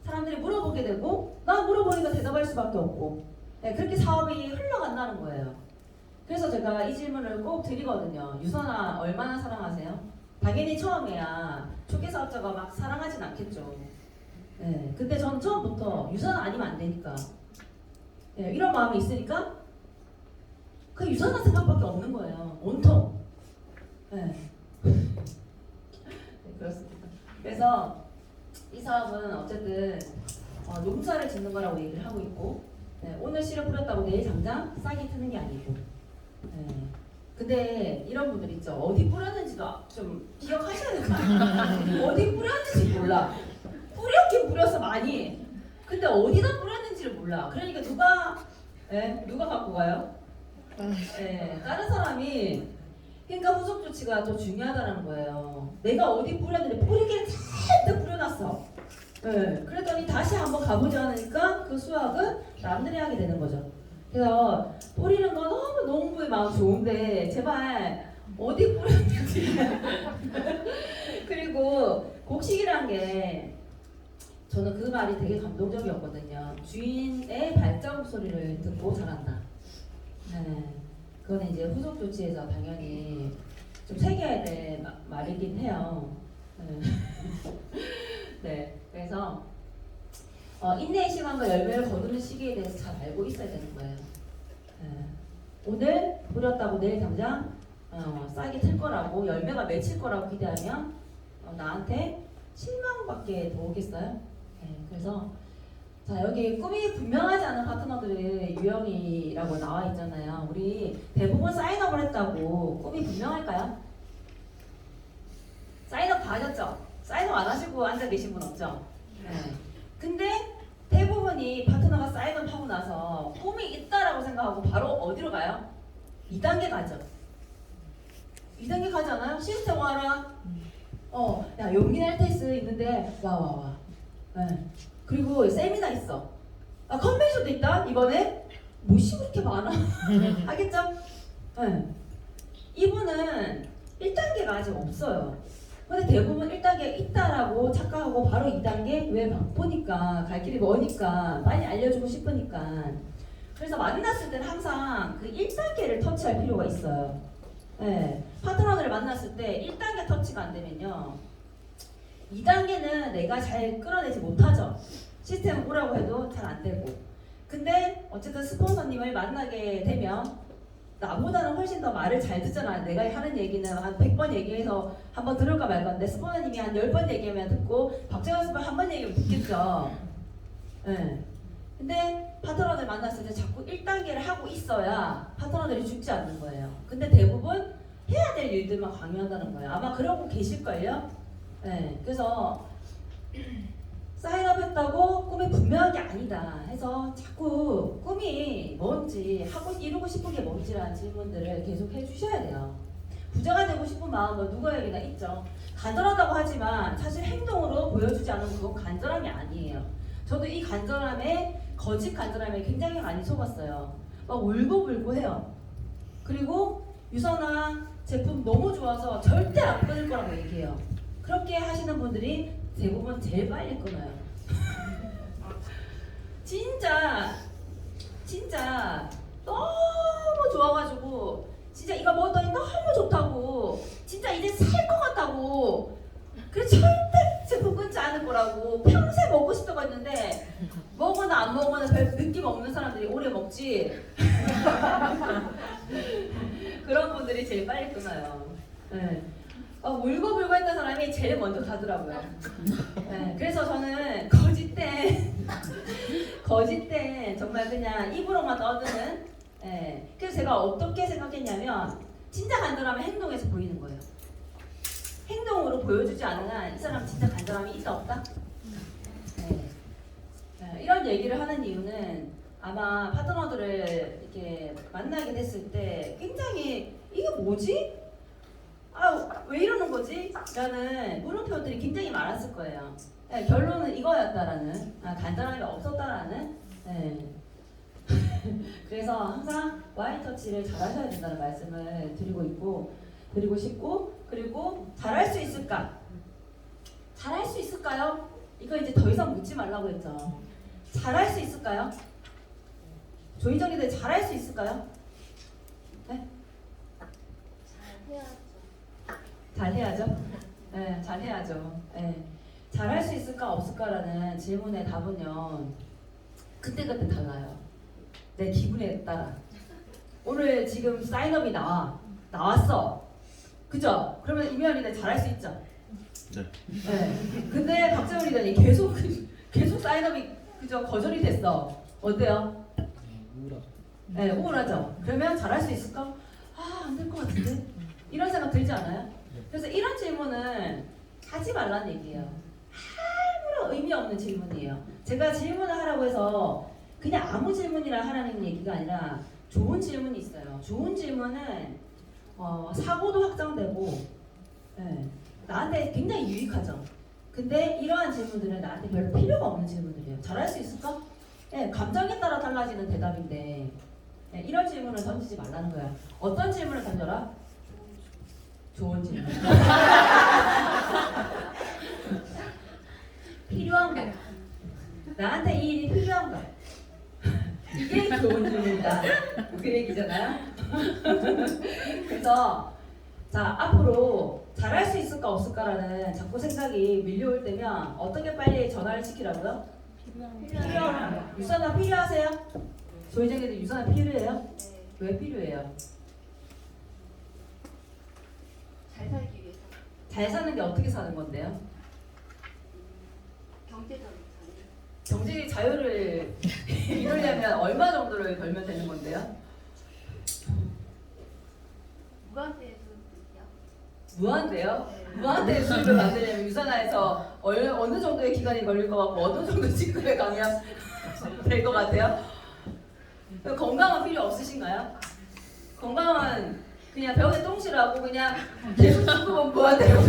S1: 사람들이 물어보게 되고 나 물어보니까 대답할 수밖에 없고 네, 그렇게 사업이 흘러간다는 거예요. 그래서 제가 이 질문을 꼭 드리거든요. 유선아 얼마나 사랑하세요? 당연히 처음에야 초기 사업자가 막 사랑하진 않겠죠. 네, 근데 전 처음부터 유선아 아니면 안 되니까 네, 이런 마음이 있으니까 그 유선아 생각밖에 없는 거예요. 온통. 네. 네, 그렇습니다. 그래서 이 사업은 어쨌든 농사를 짓는 거라고 얘기를 하고 있고 네, 오늘 씨를 뿌렸다고 내일 당장 싹이 트는 게 아니고 네. 근데 이런 분들 있죠. 어디 뿌렸는지도 좀 기억하셔야 될 거 아니에요. 어디 뿌렸는지 몰라. 뿌렸긴 뿌렸어 많이. 근데 어디다 뿌렸는지를 몰라. 그러니까 누가 갖고 가요? 네, 다른 사람이. 그러니까 후속 조치가 더 중요하다는 거예요. 내가 어디 뿌렸는데 뿌리기를 잔뜩 뿌려놨어. 네, 그랬더니 다시 한번 가보자 하니까 그 수확은 남들이 하게 되는 거죠. 그래서 뿌리는 거 너무 농부의 마음 좋은데 제발 어디 뿌렸는지 그리고 곡식이란 게 저는 그 말이 되게 감동적이었거든요. 주인의 발자국 소리를 듣고 자란다. 네. 그거는 이제 후속 조치에서 당연히 좀 새겨야 될 말이긴 해요. 네. 네, 그래서 인내의 시간과 열매를 거두는 시기에 대해서 잘 알고 있어야 되는 거예요. 네. 오늘 뿌렸다고 내일 당장 싹이 틀 거라고 열매가 맺힐 거라고 기대하면 나한테 실망밖에 더 오겠어요? 네, 그래서 자 여기 꿈이 분명하지 않은 파트너들의 유형이라고 나와 있잖아요. 우리 대부분 사인업을 했다고 꿈이 분명할까요? 사인업 다 하셨죠? 사인업 안 하시고 앉아 계신 분 없죠? 네. 근데 대부분이 파트너가 사인업 하고 나서 꿈이 있다라고 생각하고 바로 어디로 가요? 2단계 가죠. 2단계 가지 않아요? 시스템 와라. 야 용기 낼 테스트 있는데 와. 네. 그리고 세미나 있어. 컨벤션도 있다 이번에. 무엇이 그렇게 많아? 알겠죠? 네. 이분은 1단계가 아직 없어요. 근데 대부분 1단계 있다라고 착각하고 바로 2단계 왜 바쁘니까 갈 길이 머니까 빨리 알려주고 싶으니까. 그래서 만났을 때는 항상 그 1단계를 터치할 필요가 있어요. 네. 파트너를 만났을 때 1단계 터치가 안 되면요 2단계는 내가 잘 끌어내지 못하죠. 시스템 오라고 해도 잘 안 되고. 그 근데 어쨌든 스폰서님을 만나게 되면 나보다는 훨씬 더 말을 잘 듣잖아. 내가 하는 얘기는 한 100번 얘기해서 한 번 들을까 말까 하는데 스폰서님이 한 10번 얘기하면 듣고 박재관 선배 한 번 얘기하면 듣겠죠. 네. 근데 파트너들 만났을 때 자꾸 1단계를 하고 있어야 파트너들이 죽지 않는 거예요. 근데 대부분 해야 될 일들만 강요한다는 거예요. 아마 그러고 계실걸요? 네. 그래서 사인업 했다고 꿈이 분명한 게 아니다 해서 자꾸 꿈이 뭔지 하고 이루고 싶은 게 뭔지라는 질문들을 계속 해주셔야 돼요. 부자가 되고 싶은 마음은 누구에게나 있죠. 간절하다고 하지만 사실 행동으로 보여주지 않으면 그건 간절함이 아니에요. 저도 이 간절함에 거짓 간절함에 굉장히 많이 속았어요. 막 울고불고 해요. 그리고 유선화 제품 너무 좋아서 절대 안 끊을 거라고 얘기해요. 그렇게 하시는 분들이 대부분 제일 빨리 끊어요. 진짜 너무 좋아가지고 진짜 이거 먹었더니 너무 좋다고 진짜 이제 살 것 같다고 그래 절대 제품 끊지 않을 거라고 평생 먹고 싶다고 했는데 먹거나 안 먹거나 별 느낌 없는 사람들이 오래 먹지 그런 분들이 제일 빨리 끊어요. 네. 울고불고 했던 사람이 제일 먼저 가더라고요. 네. 그래서 저는 거짓된 정말 그냥 입으로만 떠드는 네. 그래서 제가 어떻게 생각했냐면 진짜 간절하면 행동에서 보이는 거예요. 행동으로 보여주지 않는 한 이 사람 진짜 간절함이 있다 없다? 네. 네. 이런 얘기를 하는 이유는 아마 파트너들을 이렇게 만나게 됐을 때 굉장히 이게 뭐지? 왜 이러는 거지? 라는 물음표들이 굉장히 많았을 거예요. 네, 결론은 이거였다라는 간절함이 없었다라는 네. 그래서 항상 와인터치를 잘 하셔야 된다는 말씀을 드리고 싶고 그리고 잘할 수 있을까? 잘할 수 있을까요? 이거 이제 더 이상 묻지 말라고 했죠. 잘할 수 있을까요? 조인정리들 잘할 수 있을까요? 네?
S2: 잘해야죠.
S1: 네, 잘해야죠. 네. 잘할 수 있을까 없을까라는 질문의 답은요. 그때그때 달라요. 내 기분에 따라. 오늘 지금 사인업이 나왔어. 그죠? 그러면 이면이네 잘할 수 있죠.
S4: 네.
S1: 네. 근데 박재원 리더니 계속 사인업이 그죠? 거절이 됐어. 어때요?
S4: 우울하죠.
S1: 네, 우울하죠. 그러면 잘할 수 있을까? 안 될 것 같은데? 이런 생각 들지 않아요? 그래서 이런 질문은 하지 말라는 얘기예요. 아무런 의미 없는 질문이에요. 제가 질문을 하라고 해서 그냥 아무 질문이라 하라는 얘기가 아니라 좋은 질문이 있어요. 좋은 질문은 사고도 확장되고 네, 나한테 굉장히 유익하죠. 근데 이러한 질문들은 나한테 별로 필요가 없는 질문들이에요. 잘할 수 있을까? 네, 감정에 따라 달라지는 대답인데 네, 이런 질문을 던지지 말라는 거야. 어떤 질문을 던져라? 좋은 질문. 필요한가? 나한테 이 일이 필요한가? 이게 좋은 질문이다. 그 얘기잖아요. 그래서 자 앞으로 잘할 수 있을까 없을까라는 자꾸 생각이 밀려올 때면 어떻게 빨리 전화를 시키라고요? 필요한 유선화 필요하세요? 조이정이들 유선화 필요해요?
S2: 네.
S1: 왜 필요해요?
S2: 잘 살기 위해서.
S1: 잘 사는 게 어떻게 사는 건데요?
S2: 경제적으로 잘.
S1: 경제의 자유를 이루려면 얼마 정도를 벌면 되는 건데요?
S2: 무한대에서
S1: 무한대요? 무한대 수입을 만들려면 유산화에서 어느 정도의 기간이 걸릴 것 같고 어느 정도 직급에 가면 될 것 같아요? 건강은 필요 없으신가요? 건강은 그냥 벽에 똥실하고 그냥 계속 수급은 무한대로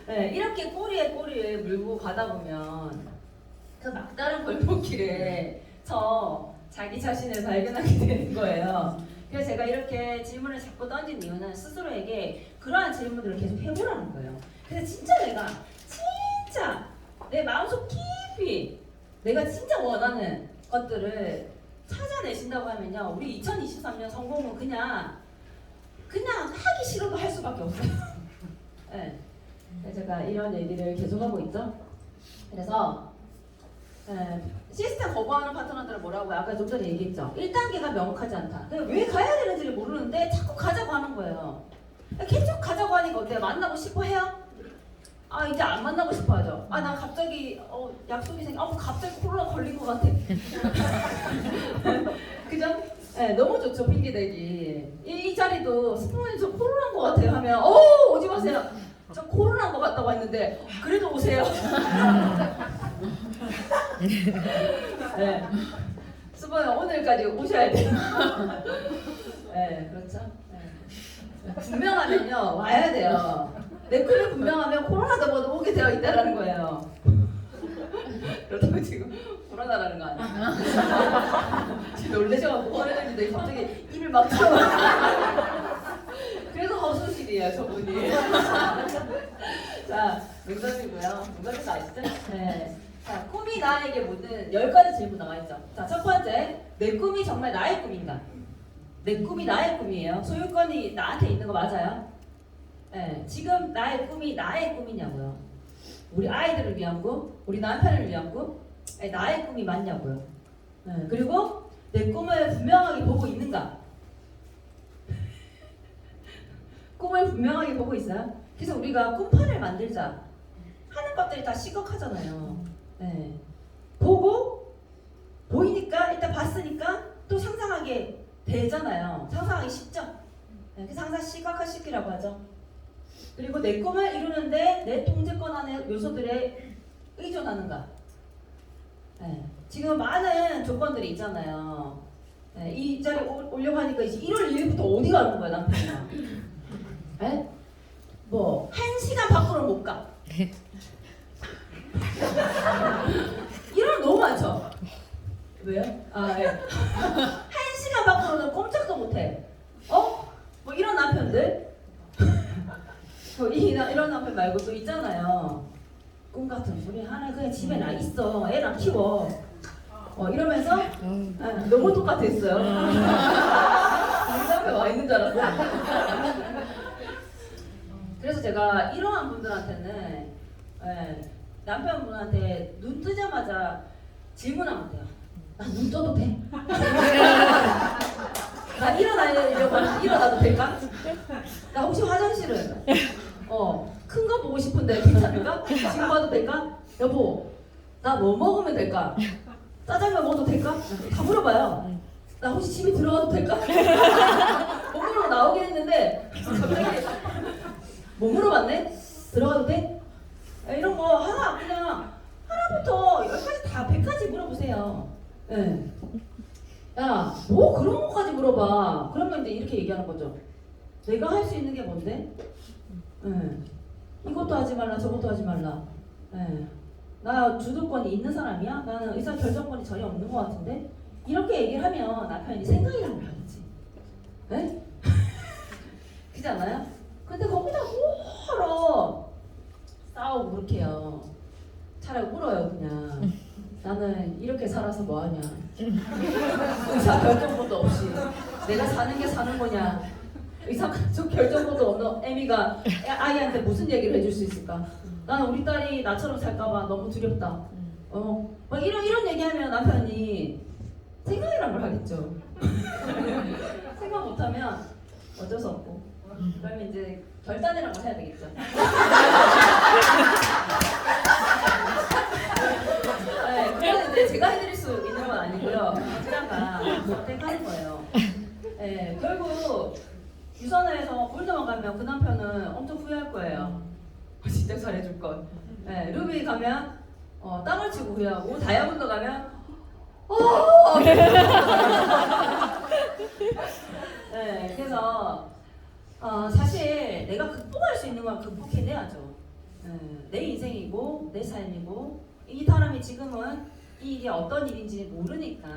S1: 네, 이렇게 꼬리에 꼬리를 물고 가다 보면 그 막다른 골목길에서 자기 자신을 발견하게 되는 거예요. 그래서 제가 이렇게 질문을 자꾸 던진 이유는 스스로에게 그러한 질문들을 계속 해보라는 거예요. 그래서 진짜 내가 내 마음속 깊이 내가 진짜 원하는 것들을 찾아내신다고 하면요, 우리 2023년 성공은 그냥 하기 싫어도 할 수밖에 없어요. 네. 제가 이런 얘기를 계속하고 있죠. 그래서 시스템 거부하는 파트너들은 뭐라고 아까 좀 전에 얘기했죠. 1단계가 명확하지 않다. 왜 가야 되는지를 모르는데 자꾸 가자고 하는 거예요. 계속 가자고 하니까 어때요? 만나고 싶어 해요? 아 이제 안 만나고 싶어 하죠. 아 나 갑자기 약속이 갑자기 코로나 걸린 것 같아. 그죠? 네, 너무 좋죠 핑계대기. 이 자리도 스프모님 저 코로나인 것 같아요 하면 오지 마세요. 저 코로나인 것 같다고 했는데 그래도 오세요. 네. 스프모님 오늘까지 오셔야 돼요. 네 그렇죠. 네. 분명하면요 와야 돼요. 내 클릭 분명하면 코로나도 모두 오게 되어 있다라는 거예요. 그렇다고 지금 코로나라는 거 아니에요? 지금 놀라셔가지고 화내는데 갑자기 입을 막 잡아. 그래서 허수실이에요 저분이. 자 농담이고요. 농담이 아시죠? 네. 자 꿈이 나에게 모든 10가지 질문 나와있죠. 자 첫 번째, 내 꿈이 정말 나의 꿈인가? 내 꿈이 나의 꿈이에요. 소유권이 나한테 있는 거 맞아요? 네, 지금 나의 꿈이 나의 꿈이냐고요. 우리 아이들을 위한 꿈, 우리 남편을 위한 꿈, 나의 꿈이 맞냐고요. 네, 그리고 내 꿈을 분명하게 보고 있는가? 꿈을 분명하게 보고 있어요. 그래서 우리가 꿈판을 만들자 하는 것들이 다 시각하잖아요. 네, 보이니까 일단 봤으니까 또 상상하게 되잖아요. 상상하기 쉽죠. 네, 그래서 항상 시각화시키라고 하죠. 그리고 내 꿈을 이루는데 내 통제권 안에 요소들에 의존하는가. 네, 지금 많은 조건들이 있잖아요. 네, 이 자리 오려고 하니까 이제 1월 2일부터 어디 가는 거야 남편이랑. 네? 뭐 1시간 밖으로 못 가. 이런 거 너무 많죠. 왜요? 네. 1시간 밖으로는 꼼짝도 못해. 뭐 이런 남편들. 이런 남편 말고 또 있잖아요. 꿈 같은 소리 하나 그냥 집에 나 있어. 애랑 키워. 이러면서 너무 똑같았어요. 우리 남편 와 있는 줄 알았어. 그래서 제가 이러한 분들한테는 남편분한테 눈 뜨자마자 질문하면 돼요. 나 눈 떠도 돼? 나 일어나려고 하는데 일어나도 될까? 나 혹시 화장실은? 큰 거 보고 싶은데 괜찮을까? 지금 봐도 될까? 여보, 나 뭐 먹으면 될까? 짜장면 먹어도 될까? 다 물어봐요. 나 혹시 집에 들어가도 될까? 못 물어보고 나오긴 했는데 갑자기 못 물어봤네? 들어가도 돼? 이런 거 하나부터 10가지 다 100가지 물어보세요. 네. 야, 뭐 그런 것까지 물어봐. 그러면 이제 이렇게 얘기하는 거죠. 내가 할 수 있는 게 뭔데? 이것도 하지 말라, 저것도 하지 말라. 나 주도권이 있는 사람이야? 나는 의사 결정권이 전혀 없는 것 같은데? 이렇게 얘기를 하면 남편이 생각이라고 하겠지. 네? 그렇지 않아요? 근데 거기다 뭐하러 싸우고 그렇게 해요. 차라리 울어요 그냥. 나는 이렇게 살아서 뭐하냐. 의사 결정권도 없이 내가 사는 게 사는 거냐. 의사 결정권도 없는 애미가 아이한테 무슨 얘기를 해줄 수 있을까. 나는 우리 딸이 나처럼 살까봐 너무 두렵다. 막 이런 얘기하면 남편이 생각이란 걸 하겠죠. 생각 못하면 어쩔 수 없고 그러면 이제 결단이란 걸 해야 되겠죠. 네, 그래서 이제 제가 해드릴 수 있는 건 아니고요. 각자가 선택하는 거예요. 네, 결국 유선회에서 골드만 가면 그 남편은 엄청 후회할 거예요. 진짜 잘해줄 걸. 네, 루비 가면 땅을 치고 후회하고 다이아몬드 가면 네, 그래서 사실 내가 극복할 수 있는 건 극복해내야죠. 내 인생이고 내 삶이고 이 사람이 지금은 이 일이 어떤 일인지 모르니까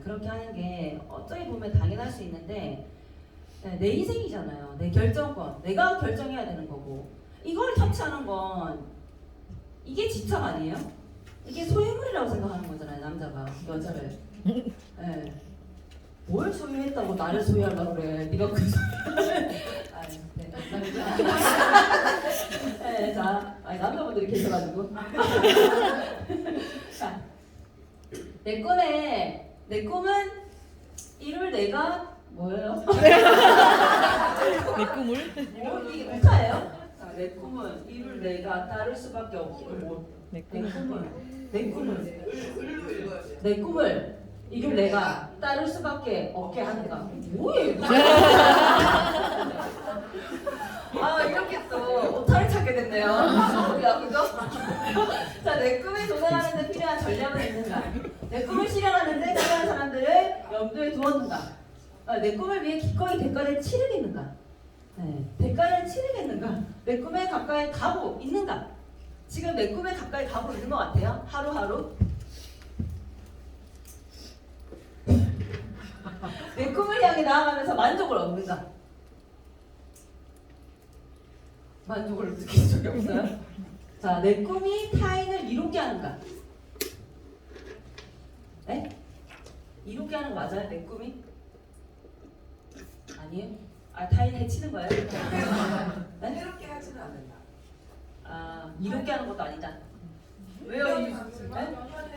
S1: 그렇게 하는 게 어떻게 보면 당연할 수 있는데 내 인생이잖아요. 내 결정권. 내가 결정해야 되는 거고 이걸 터치하는 건 이게 집착 아니에요? 이게 소유물이라고 생각하는 거잖아요. 남자가 여자를. 네. 뭘 소유했다고 나를 소유하려고 그래. 네가 그 네, 자, 남자분들이 계셔가지고. 자, 내 꿈은 이룰 내가 뭐예요?
S5: 내 꿈을
S1: 이게 목사예요? 자, 내 꿈은 이룰 내가 따를 수밖에 없고
S5: 내
S1: 내
S5: 꿈을
S1: 꿈은 내 꿈을 이룰 내가 따를 수밖에 없게 하는가? 뭐예요? 아 이렇게 또 오타를 찾게 됐네요. 야 그죠? 자, 내 꿈에 도달하는 데 필요한 전략은 있는가? 내 꿈을 실현하는 데 필요한 사람들을 염두에 두었는가? 내 꿈을 위해 기꺼이 대가를 치르겠는가? 네, 대가를 치르겠는가? 내 꿈에 가까이 가고 있는가? 지금 내 꿈에 가까이 가고 있는 것 같아요. 하루하루. 내 꿈을 향해 나아가면서 만족을 얻는가? 만족을 느낀 적이 없어요? 자, 내 꿈이 타인을 이롭게 하는가? 네? 이롭게 하는 거 맞아요? 내 꿈이? 아니에요? 아, 타인 해치는 거예요? 네?
S3: 이렇게 하지는 않는다.
S1: 아, 이롭게 하는 것도 아니다. 왜요? 네?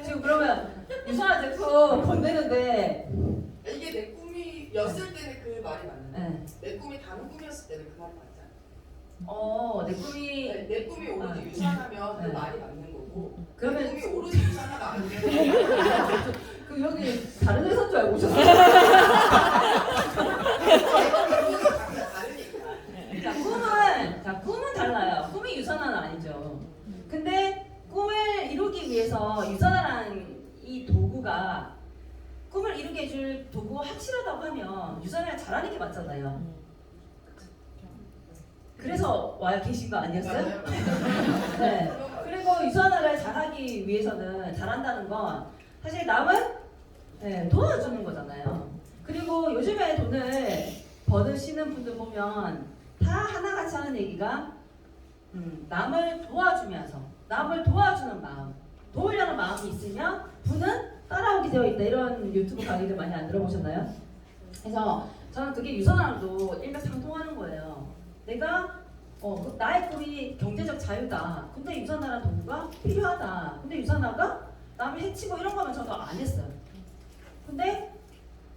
S1: 지금 그러면 유산화 제품 건네는데
S3: 이게 내 꿈이었을 때는 그 말이 맞는데
S1: 네.
S3: 내 꿈이 다른 꿈이었을 때는 그 말이 맞잖아.
S1: 내 꿈이
S3: 내 꿈이 오로지
S1: 아.
S3: 유산하면 그
S1: 네.
S3: 말이 맞는 거고
S1: 그러면
S3: 내 꿈이 오로지 유산하가 아니면
S1: 그 여기 다른 회사인 줄 알고 오셨어요?
S3: 다르니까.
S1: 자, 꿈은 달라요. 꿈이 유산화는 아니죠. 근데 꿈을 이루기 위해서 유산화라는 이 도구가 꿈을 이루게 해줄 도구가 확실하다고 하면 유산화를 잘하는 게 맞잖아요. 그래서 와 계신 거 아니었어요? 네. 그리고 유산화를 잘하기 위해서는 잘한다는 건 사실 남을 도와주는 거잖아요. 그리고 요즘에 돈을 버시는 분들 보면 다 하나같이 하는 얘기가 남을 도와주면서 남을 도와주는 마음, 도우려는 마음이 있으면 부는 따라오게 되어 있다. 이런 유튜브 강의들 많이 안 들어보셨나요? 그래서 저는 그게 유산화랑도 일맥상통하는 거예요. 내가 나의 꿈이 경제적 자유다. 근데 유산화라는 도구가 필요하다. 근데 유산화가 남을 해치고 이런 거면 저도 안 했어요. 근데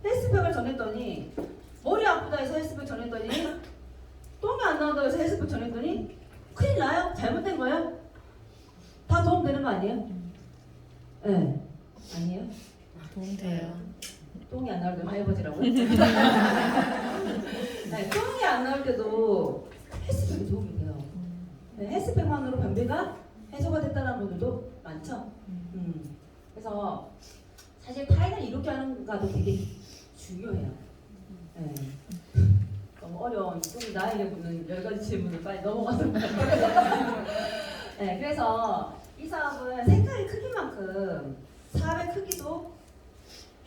S1: 헬스백을 전했더니 머리 아프다 해서 헬스백 전했더니 똥이 안 나온다고 해서 헬스백 전했더니 큰일 나요? 잘못된 거예요? 다 도움 되는 거 아니에요? 네. 아니에요?
S5: 도움 돼요.
S1: 똥이 안 나올 때만 해보지라고요? 네, 똥이 안 나올 때도 헬스백이 도움이 돼요. 네, 헬스백만으로 변비가 해소가 됐다는 분들도 많죠. 그래서 사실 타인을 이롭게 하는가도 되게 중요해요. 네. 너무 어려운 꿈이 나에게 묻는 10가지 질문을 빨리 넘어가서 네, 그래서 이 사업은 생각의 크기만큼 사업의 크기도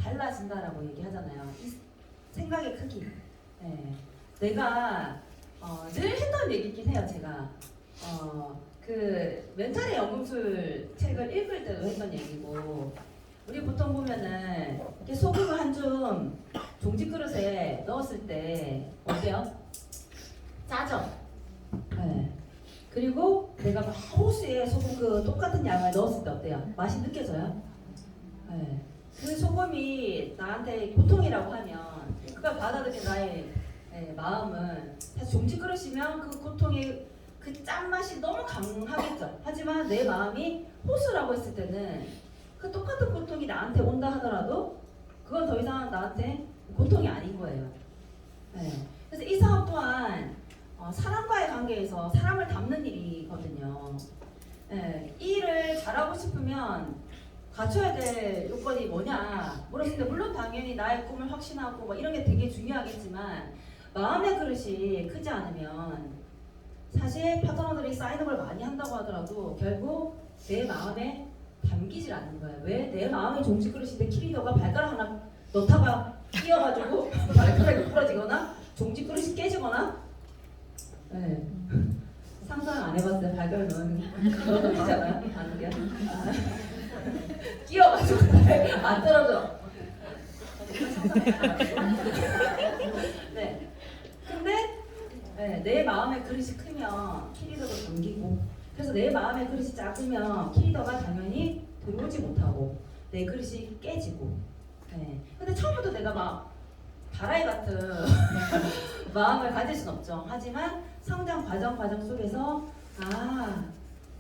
S1: 달라진다라고 얘기하잖아요. 이 생각의 크기. 네. 내가 늘 했던 얘기긴 해요. 제가 그 멘탈의 연금술 책을 읽을 때도 했던 얘기고, 우리 보통 보면은 이렇게 소금을 한 줌 종지 그릇에 넣었을 때 어때요? 짜죠? 네. 그리고 내가 막 호수에 소금 그 똑같은 양을 넣었을 때 어때요? 맛이 느껴져요? 네. 그 소금이 나한테 고통이라고 하면 그걸 받아들인 나의 마음은 사실 종지 그릇이면 그 고통의 그 짠맛이 너무 강하겠죠. 하지만 내 마음이 호수라고 했을 때는 그 똑같은 고통이 나한테 온다 하더라도 그건 더 이상 나한테 고통이 아닌 거예요. 네. 그래서 이 사업 또한 사람과의 관계에서 사람을 담는 일이거든요. 네. 이 일을 잘하고 싶으면 갖춰야 될 요건이 뭐냐 물었을 때, 물론 당연히 나의 꿈을 확신하고 이런 게 되게 중요하겠지만 마음의 그릇이 크지 않으면 사실 파트너들이 사인업을 많이 한다고 하더라도 결국 내 마음에 담기질 않는 거예요. 왜? 내 마음의 종지 그릇인데 키리더가 발가락 하나 넣다가 끼어가지고 발가락이 부러지거나 종지 그릇이 깨지거나. 네. 상상 안 해봤어요. 발가락 넣는 거잖아요. 안 돼요. 끼어가지고 안 떨어져. 네. 근데 내 마음의 그릇이 크면 키리더가 담기고, 그래서 내 마음의 그릇이 작으면 키리더가 당연히 들어오지 못하고, 내 그릇이 깨지고. 네. 근데 처음부터 내가 막 바라이 같은 마음을 가질 순 없죠. 하지만 성장 과정 속에서 아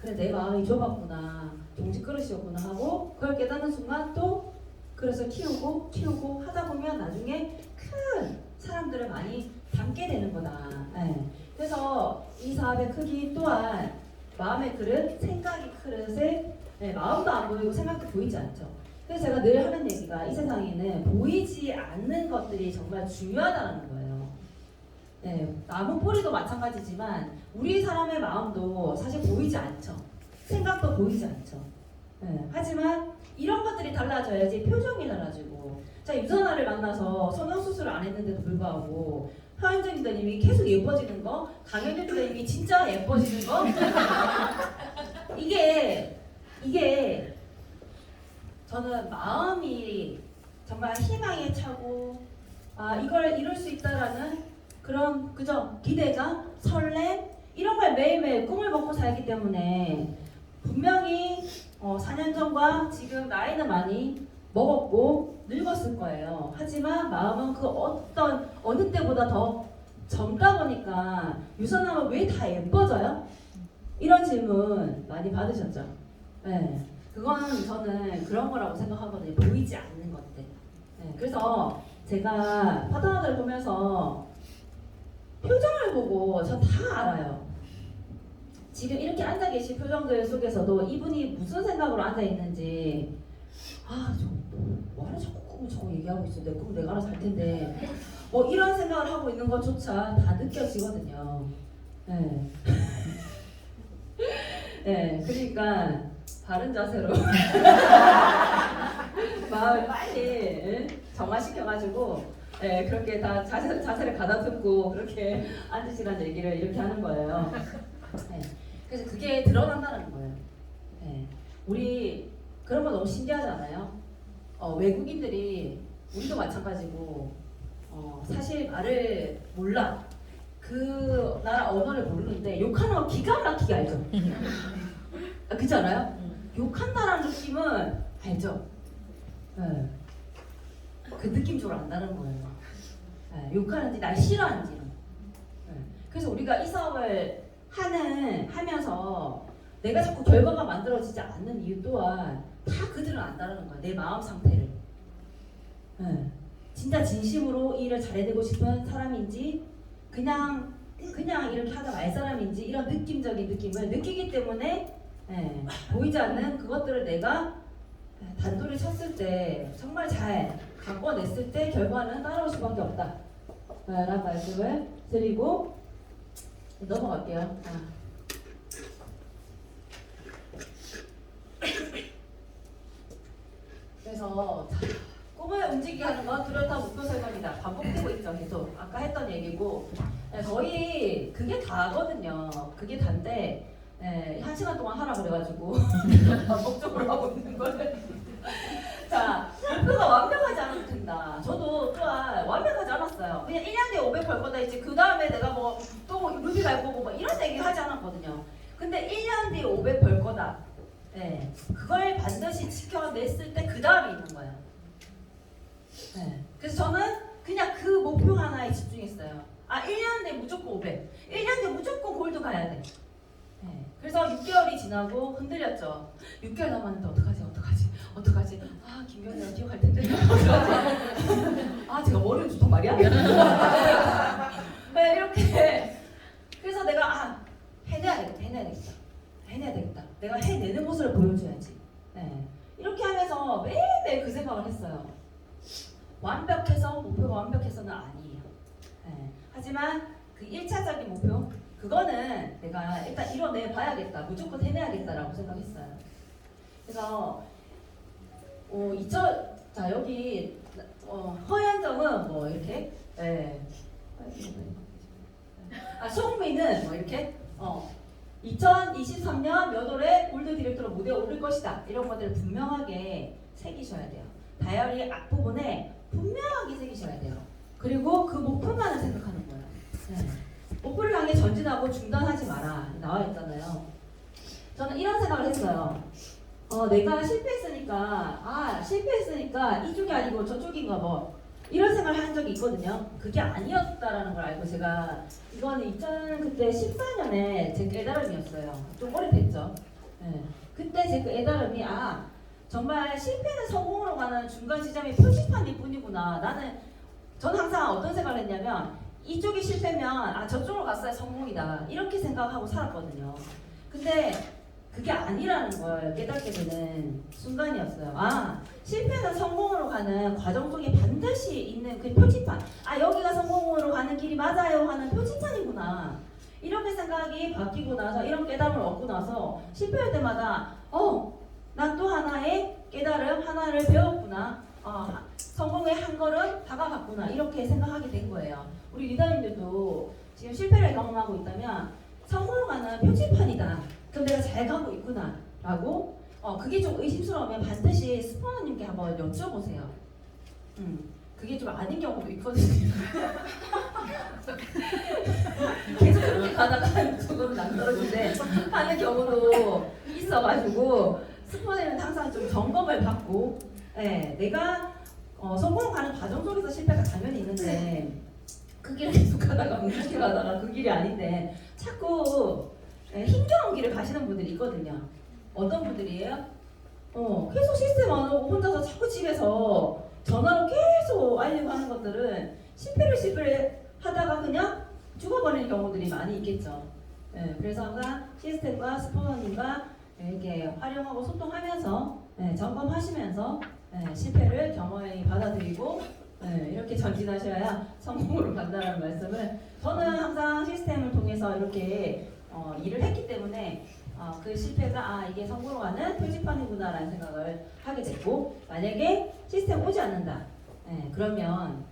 S1: 그래 내 마음이 좁았구나, 종지 그릇이었구나 하고 그걸 깨닫는 순간 또 그래서 키우고 하다 보면 나중에 큰 사람들을 많이 담게 되는 거다. 네. 그래서 이 사업의 크기 또한 마음의 그릇, 생각의 그릇에 네, 마음도 안 보이고 생각도 보이지 않죠. 그래서 제가 늘 하는 얘기가 이 세상에는 보이지 않는 것들이 정말 중요하다는 거예요. 네, 나무 뿌리도 마찬가지지만 우리 사람의 마음도 사실 보이지 않죠. 생각도 보이지 않죠. 네, 하지만 이런 것들이 달라져야지 표정이 달라지고. 자, 유선아를 만나서 성형수술을 안 했는데도 불구하고 서현정 기자님이 계속 예뻐지는 거, 강현준 기자님이 진짜 예뻐지는 거 이게 저는 마음이 정말 희망에 차고 아 이걸 이룰 수 있다라는 그런 그저 기대감, 설렘 이런 걸 매일매일 꿈을 먹고 살기 때문에 분명히 4년 전과 지금 나이는 많이 먹었고 늙었을 거예요. 하지만 마음은 그 어느 때보다 더 젊다 보니까 유선하면 왜 다 예뻐져요? 이런 질문 많이 받으셨죠? 네. 그거는 저는 그런 거라고 생각하거든요. 보이지 않는 것들. 네. 그래서 제가 파트너들을 보면서 표정을 보고 저 다 알아요. 지금 이렇게 앉아 계신 표정들 속에서도 이분이 무슨 생각으로 앉아 있는지 뭐하러 자꾸 꿈을 저거 얘기하고 있어. 내 꿈 내가 알아서 할 텐데 뭐 이런 생각을 하고 있는 것조차 다 느껴지거든요. 네. 네, 그러니까 바른 자세로 마음을 빨리 정화시켜가지고 그렇게 다 자세를 가다듬고 그렇게 앉으시라는 얘기를 이렇게 하는 거예요. 네. 그래서 그게 드러난다는 거예요. 네. 우리 그런 거 너무 신기하지 않아요? 외국인들이 우리도 마찬가지고 사실 말을 몰라. 그 나라 언어를 모르는데 욕하는 거 기가 막히게 알죠? 그렇지 않아요? 욕한다라는 느낌은 알죠? 네. 그 느낌적으로 안다는 거예요. 네. 욕하는지 날 싫어하는지는. 네. 그래서 우리가 이 사업을 하면서 내가 자꾸 결과가 만들어지지 않는 이유 또한 다 그들은 안다는 거야. 내 마음 상태를. 네. 진짜 진심으로 이 일을 잘해내고 싶은 사람인지 그냥 이렇게 하다 말 사람인지 이런 느낌적인 느낌을 느끼기 때문에 보이지 않는 그것들을 내가 단도리 쳤을 때 정말 잘 가꿔냈을 때 결과는 따라올 수밖에 없다 라는 말씀을 드리고 넘어갈게요. 그래서 꿈을 움직이게 하는 건 뚜렷한 목표 설정이다. 반복되고 있죠. 계속 아까 했던 얘기고 거의 그게 다거든요. 그게 다인데 1시간 동안 하라 그래가지고 반복적으로 하고 있는 거를 자, 목표가 완벽하지 않아도 된다. 저도 또한 완벽하지 않았어요. 그냥 1년 뒤에 500 벌 거다 했지 그 다음에 내가 뭐 또 루비 갈 거고 뭐 이런 얘기 하지 않았거든요. 근데 1년 뒤에 500 벌 거다. 그걸 반드시 지켜냈을 때 그 다음에 있는 거예요. 그래서 저는 그냥 그 목표 하나에 집중했어요. 1년 뒤에 무조건 500. 1년 뒤에 무조건 골드 가야 돼. 그래서 6개월이 지나고 흔들렸죠. 6개월 남았는데 어떡하지? 김경이랑 기억할 텐데. 제가 머리를 좋단 말이야? 이렇게. 그래서 내가 해내야 되겠다. 내가 해내는 모습을 보여줘야지. 이렇게 하면서 매일매일 그 생각을 했어요. 목표가 완벽해서는 아니에요. 하지만 그 1차적인 목표, 그거는 내가 일단 이뤄내 봐야겠다. 무조건 해내야겠다라고 생각했어요. 그래서 자 여기 허연정은 뭐 이렇게 송미는 뭐 이렇게 2023년 몇 월에 골드 디렉터로 무대에 오를 것이다. 이런 것들을 분명하게 새기셔야 돼요. 다이어리 앞부분에 분명하게 새기셔야 돼요. 그리고 그 목표만을 생각하는 거예요. 목표를 향해 전진하고 중단하지 마라. 나와 있잖아요. 저는 이런 생각을 했어요. 내가 실패했으니까 이쪽이 아니고 저쪽인가 뭐 이런 생각을 한 적이 있거든요. 그게 아니었다라는 걸 알고 제가 이거는 2014년에 제 깨달음이었어요. 좀 오래됐죠. 네. 그때 제 그 깨달음이 정말 실패는 성공으로 가는 중간 지점이 표지판일 뿐이구나. 저는 항상 어떤 생각을 했냐면 이쪽이 실패면 저쪽으로 갔어야 성공이다 이렇게 생각하고 살았거든요. 근데 그게 아니라는 걸 깨닫게 되는 순간이었어요. 실패는 성공으로 가는 과정 속에 반드시 있는 그 표지판. 여기가 성공으로 가는 길이 맞아요 하는 표지판이구나. 이렇게 생각이 바뀌고 나서 이런 깨달음을 얻고 나서 실패할 때마다 난 또 하나의 깨달음 하나를 배웠구나. 성공의 한 걸음 다가갔구나. 이렇게 생각하게 된 거예요. 우리 리더님들도 지금 실패를 경험하고 있다면 성공으로 가는 표지판이다. 그럼 내가 잘 가고 있구나 라고 그게 좀 의심스러우면 반드시 스포너님께 한번 여쭤보세요. 그게 좀 아닌 경우도 있거든요. 계속 그렇게 가다가 조금 낭떠러지인데 하는 경우도 있어가지고 스포너님은 항상 좀 점검을 받고 내가 성공 가는 과정 속에서 실패가 당연히 있는데 그 길을 계속 가다가 묵묵히 가다가 그 길이 아닌데 자꾸 힘겨운 길을 가시는 분들이 있거든요. 어떤 분들이에요? 계속 시스템 안 오고 혼자서 자꾸 집에서 전화로 계속 알리고 하는 것들은 실패를 하다가 그냥 죽어버리는 경우들이 많이 있겠죠. 그래서 항상 시스템과 스포너님과 이렇게 활용하고 소통하면서 점검하시면서 실패를 겸허히 받아들이고 이렇게 전진하셔야 성공으로 간다는 말씀을 저는 항상 시스템을 통해서 이렇게 일을 했기 때문에 그 실패가 이게 성공으로 가는 표지판이구나 라는 생각을 하게 됐고 만약에 시스템 오지 않는다 그러면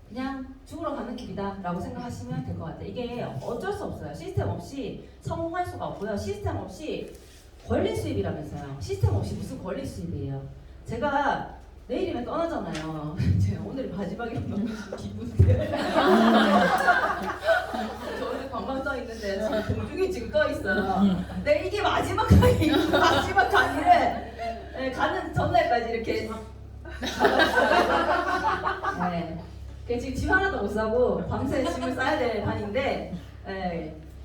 S1: 그냥 죽으러 가는 길이다 라고 생각하시면 될 것 같아요. 이게 어쩔 수 없어요. 시스템 없이 성공할 수가 없고요. 시스템 없이 권리 수입이라면서요. 시스템 없이 무슨 권리 수입이에요. 제가 내일이면 떠나잖아요. 제가 오늘 마지막이라 너무 기쁜데. 저는 방방 떠 있는데 지금 공중에 지금 떠 있어요. 네, 이게 마지막 강의, 마지막 강의를 가는 전날까지 이렇게 지금 집 하나도 못 사고 밤새 짐을 싸야 될 판인데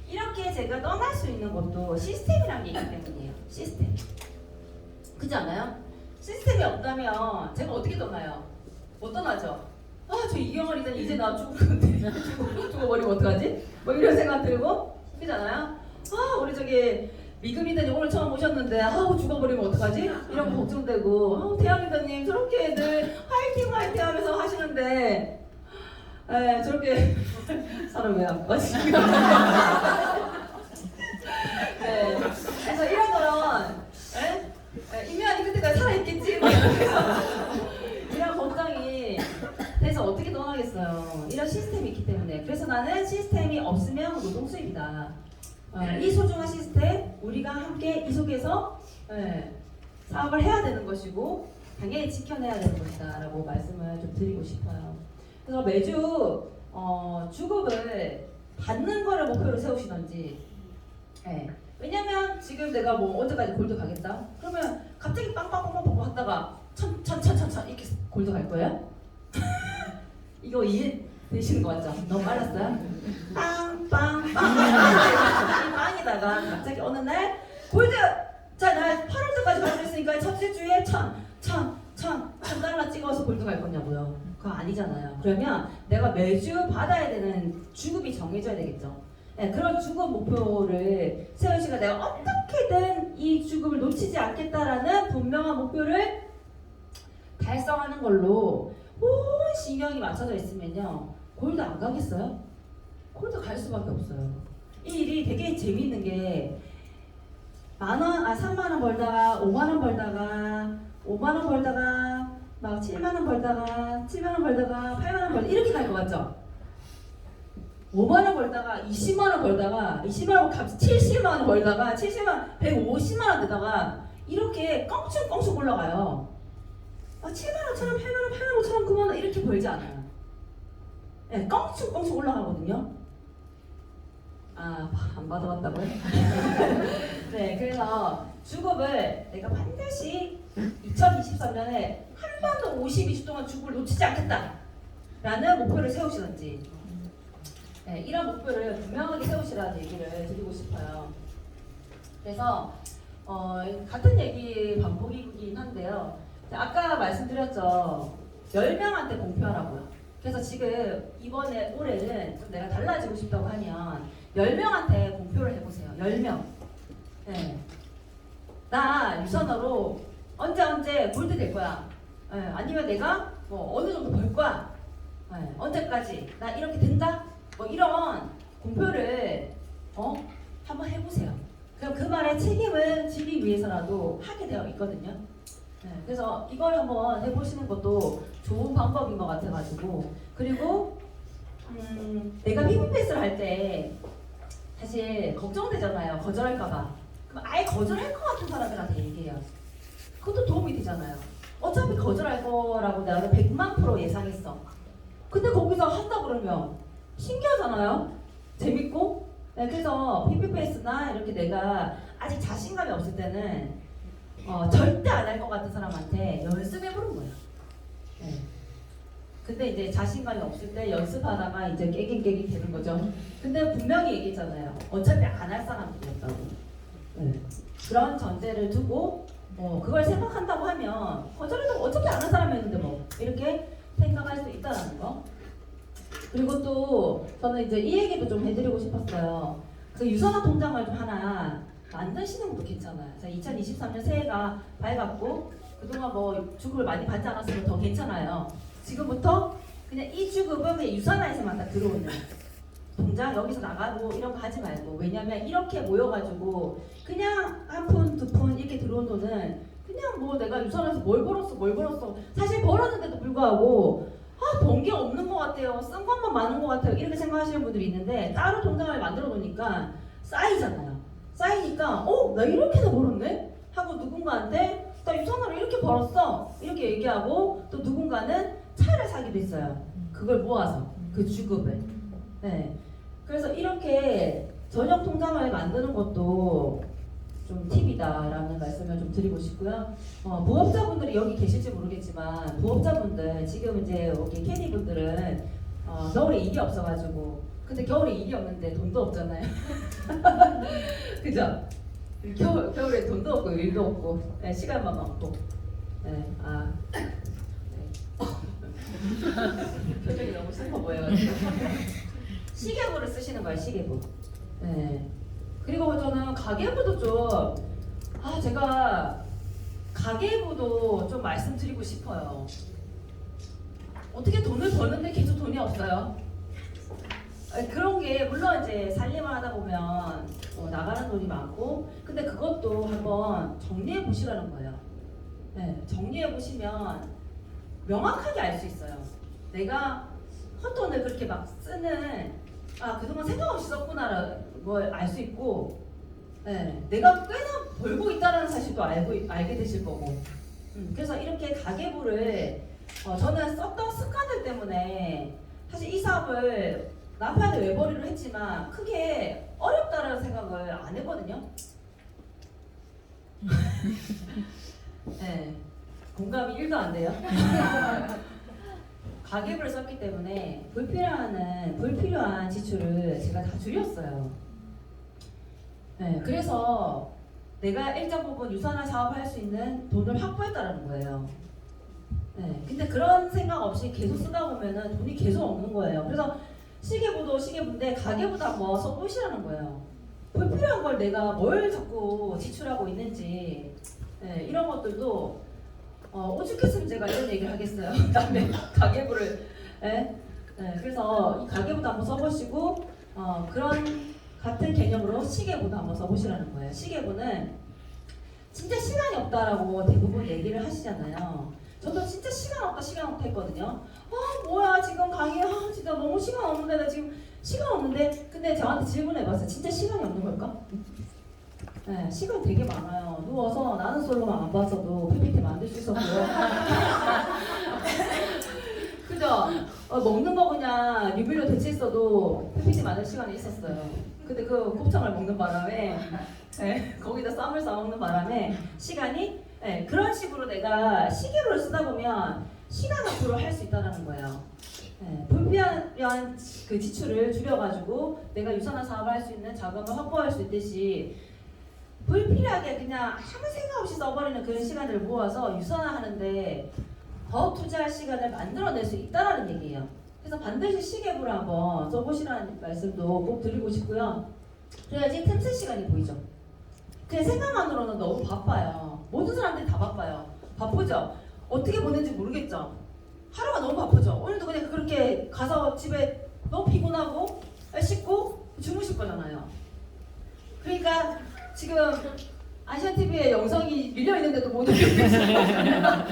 S1: 이렇게 제가 떠날 수 있는 것도 시스템이란 게 있기 때문이에요. 시스템. 그렇지 않아요? 시스템이 없다면 제가 어떻게 떠나요? 못 떠나죠? 저 이경아리더니 이제 나 죽을 건데 죽어버리면 어떡하지? 뭐 이런 생각 들고 그렇잖아요? 우리 저기 미금이더니 오늘 처음 오셨는데 죽어버리면 어떡하지? 이런 거 걱정되고 태양이더님 저렇게 늘 화이팅 하면서 하시는데 저렇게 사람 왜 안 빠지? 그래서 이런 거는 이면이 그때까지 살아있겠지? 이런 걱정이 돼서 어떻게 떠나겠어요? 이런 시스템이 있기 때문에. 그래서 나는 시스템이 없으면 노동 수입이다. 이 소중한 시스템 우리가 함께 이 속에서 사업을 해야 되는 것이고 당연히 지켜내야 되는 것이다 라고 말씀을 좀 드리고 싶어요. 그래서 매주 주급을 받는 거를 목표로 세우시던지 왜냐면 지금 내가 뭐 언제까지 골드 가겠다? 그러면 갑자기 빵빵빵빵 하다가 천천천천천 이렇게 골드 갈 거예요? 이거 이해되시는 거 맞죠? 너무 빨랐어요? 빵빵빵 이 빵에다가 갑자기 어느 날 골드! 자, 나 8월달까지 받을 수 있으니까 첫째 주에 $1,000 찍어서 골드 갈 거냐고요? 그거 아니잖아요. 그러면 내가 매주 받아야 되는 주급이 정해져야 되겠죠. 그런 주급 목표를 세우시고 내가 어떻게든 이 주급을 놓치지 않겠다라는 분명한 목표를 달성하는 걸로 온 신경이 맞춰져 있으면요 골드 안 가겠어요? 골드 갈 수밖에 없어요. 이 일이 되게 재밌는 게 3만원 벌다가 5만원 벌다가 5만원 벌다가 막 7만원 벌다가 7만원 벌다가 8만원 벌다가 이렇게 갈 것 같죠? 5만원 벌다가 20만원 벌다가 20만원 갑자기 70만원 벌다가 70만원 150만원 되다가 이렇게 껑충껑충 올라가요. 7만원처럼 8만원 8만 5천원 9만원 이렇게 벌지 않아요. 껑충껑충 올라가거든요. 안 받아봤다고요? 네, 그래서 그래서 주급을 내가 반드시 2023년에 한 번도 52주 동안 주급을 놓치지 않겠다라는 목표를 세우시던지 네, 이런 목표를 분명하게 세우시라는 얘기를 드리고 싶어요. 그래서 같은 얘기 반복이긴 한데요. 아까 말씀드렸죠. 10명한테 공표하라고요. 그래서 지금 이번에 올해는 좀 내가 달라지고 싶다고 하면 10명한테 공표를 해보세요. 10명. 네. 나 유선어로 언제 골드 될 거야. 네. 아니면 내가 뭐 어느 정도 벌 거야. 네. 언제까지 나 이렇게 된다. 뭐 이런 공표를 한번 해보세요. 그럼 그 말에 책임을 지기 위해서라도 하게 되어 있거든요. 네, 그래서 이걸 한번 해보시는 것도 좋은 방법인 것 같아가지고 그리고 내가 PPPS를 할 때 사실 걱정되잖아요. 거절할까봐. 그럼 아예 거절할 것 같은 사람들한테 얘기해요. 그것도 도움이 되잖아요. 어차피 거절할 거라고 나는 100만% 예상했어. 근데 거기서 한다 그러면 신기하잖아요. 재밌고. 네, 그래서 PPPS나 이렇게 내가 아직 자신감이 없을 때는 절대 안 할 것 같은 사람한테 연습해보는 거예요. 네. 근데 이제 자신감이 없을 때 연습하다가 이제 깨갱깨갱 되는 거죠. 근데 분명히 얘기했잖아요. 어차피 안 할 사람들이었다고. 네. 그런 전제를 두고 그걸 생각한다고 하면 거절해도 어차피 안 한 사람이었는데 뭐 이렇게 생각할 수 있다는 거. 그리고 또 저는 이제 이 얘기도 좀 해드리고 싶었어요. 그 유선화 통장을 좀 하나 만드시는 것도 괜찮아요. 2023년 새해가 밝았고 그동안 뭐 주급을 많이 받지 않았으면 더 괜찮아요. 지금부터 그냥 이 주급은 그냥 유선화에서만 다 들어오는 통장 여기서 나가고 이런 거 하지 말고 왜냐면 이렇게 모여가지고 그냥 한 푼, 두 푼 이렇게 들어온 돈은 그냥 뭐 내가 유선화에서 뭘 벌었어 사실 벌었는데도 불구하고 번 게 없는 것 같아요. 쓴 것만 많은 것 같아요. 이렇게 생각하시는 분들이 있는데 따로 통장을 만들어 놓으니까 쌓이잖아요. 쌓이니까 나 이렇게나 벌었네? 하고 누군가한테 나 유선으로 이렇게 벌었어. 이렇게 얘기하고 또 누군가는 차를 사기도 했어요. 그걸 모아서 그 주급을. 네. 그래서 이렇게 전용 통장을 만드는 것도 좀 팁이다라는 말씀을 좀 드리고 싶고요. 부업자분들이 여기 계실지 모르겠지만 부업자분들 지금 이제 여기 캐디분들은 겨울에 일이 없어가지고 근데 겨울에 일이 없는데 돈도 없잖아요. 그죠? 겨울에 돈도 없고 일도 없고 네, 시간만 많고 네, 네. 표정이 너무 슬퍼 보여요. 시계부를 쓰시는 거예요. 시계부. 네. 그리고 저는 가계부도 좀 제가 가계부도 좀 말씀드리고 싶어요. 어떻게 돈을 버는데 계속 돈이 없어요? 그런 게 물론 이제 살림을 하다 보면 나가는 돈이 많고 근데 그것도 한번 정리해 보시라는 거예요. 네, 정리해 보시면 명확하게 알 수 있어요. 내가 헛돈을 그렇게 막 쓰는 그동안 생각 없이 썼구나라는 걸 알 수 있고 네, 내가 꽤나 벌고 있다는 사실도 알게 되실 거고 그래서 이렇게 가계부를 저는 썼던 습관들 때문에 사실 이 사업을 남편한테 외벌이를 했지만 크게 어렵다는 생각을 안 했거든요. 네, 공감이 1도 안 돼요. 가계부를 썼기 때문에 불필요한 지출을 제가 다 줄였어요. 네, 그래서 내가 일정 부분 유산화 사업을 할 수 있는 돈을 확보했다는 거예요. 네, 근데 그런 생각 없이 계속 쓰다 보면은 돈이 계속 없는 거예요. 그래서 시계부도 시계부인데 가계부도 한번 써보시라는 거예요. 불필요한 걸 내가 뭘 자꾸 지출하고 있는지 네, 이런 것들도 오죽했으면 제가 이런 얘기를 하겠어요. 그다음에 가계부를 그래서 이 가계부도 한번 써보시고 그런 같은 개념으로 시계부도 한번 써보시라는 거예요. 시계부는 진짜 시간이 없다라고 대부분 얘기를 하시잖아요. 저도 진짜 시간 없다 했거든요. 뭐야 지금 강의 진짜 너무 시간 없는데 나 지금 시간 없는데 근데 저한테 질문해봤어요. 진짜 시간이 없는 걸까? 네, 시간 되게 많아요. 누워서 나는 솔로만 안 봤어도 PPT 만들 수 있었고요. 그죠? 먹는 거 그냥 리뷰로 대체했어도 PPT 만들 시간이 있었어요. 근데 그 곱창을 먹는 바람에 거기다 쌈을 싸먹는 바람에 시간이 그런 식으로 내가 시계를 쓰다 보면 시간 앞으로 할 수 있다는 거예요. 불필요한 그 지출을 줄여가지고 내가 유산화 사업을 할 수 있는 자금을 확보할 수 있듯이 불필요하게 그냥 아무 생각 없이 써버리는 그런 시간들을 모아서 유산화하는데 더 투자할 시간을 만들어낼 수 있다는 얘기예요. 그래서 반드시 시계부를 한번 써보시라는 말씀도 꼭 드리고 싶고요. 그래야지 틈새 시간이 보이죠. 그냥 생각만으로는 너무 바빠요. 모든 사람들이 다 바빠요. 바쁘죠? 어떻게 보낸지 모르겠죠? 하루가 너무 바쁘죠? 오늘도 그냥 그렇게 가서 집에 너무 피곤하고 씻고 주무실 거잖아요. 그러니까 지금 아시안TV에 영상이 밀려있는데도 못 올려주시잖아요.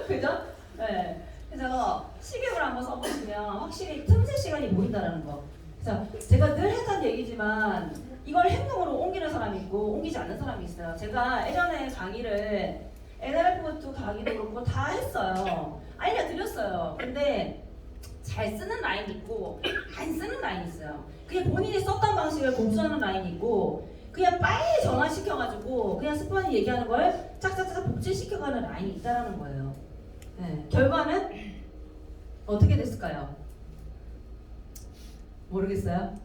S1: 그죠? 네. 그래서 시계를 한번 써보시면 확실히 틈새 시간이 보인다는 거. 그래서 제가 늘 했던 얘기지만 이걸 행동으로 옮기는 사람이 있고 옮기지 않는 사람이 있어요. 제가 예전에 강의를 NLP 강의도 그렇고 다 했어요. 알려드렸어요. 근데 잘 쓰는 라인이 있고 안 쓰는 라인이 있어요. 그냥 본인이 썼던 방식을 복수하는 라인이 있고 그냥 빨리 전환시켜가지고 그냥 스펀이 얘기하는 걸 짝짝짝 복제시켜가는 라인이 있다는 거예요. 네. 결과는 어떻게 됐을까요? 모르겠어요?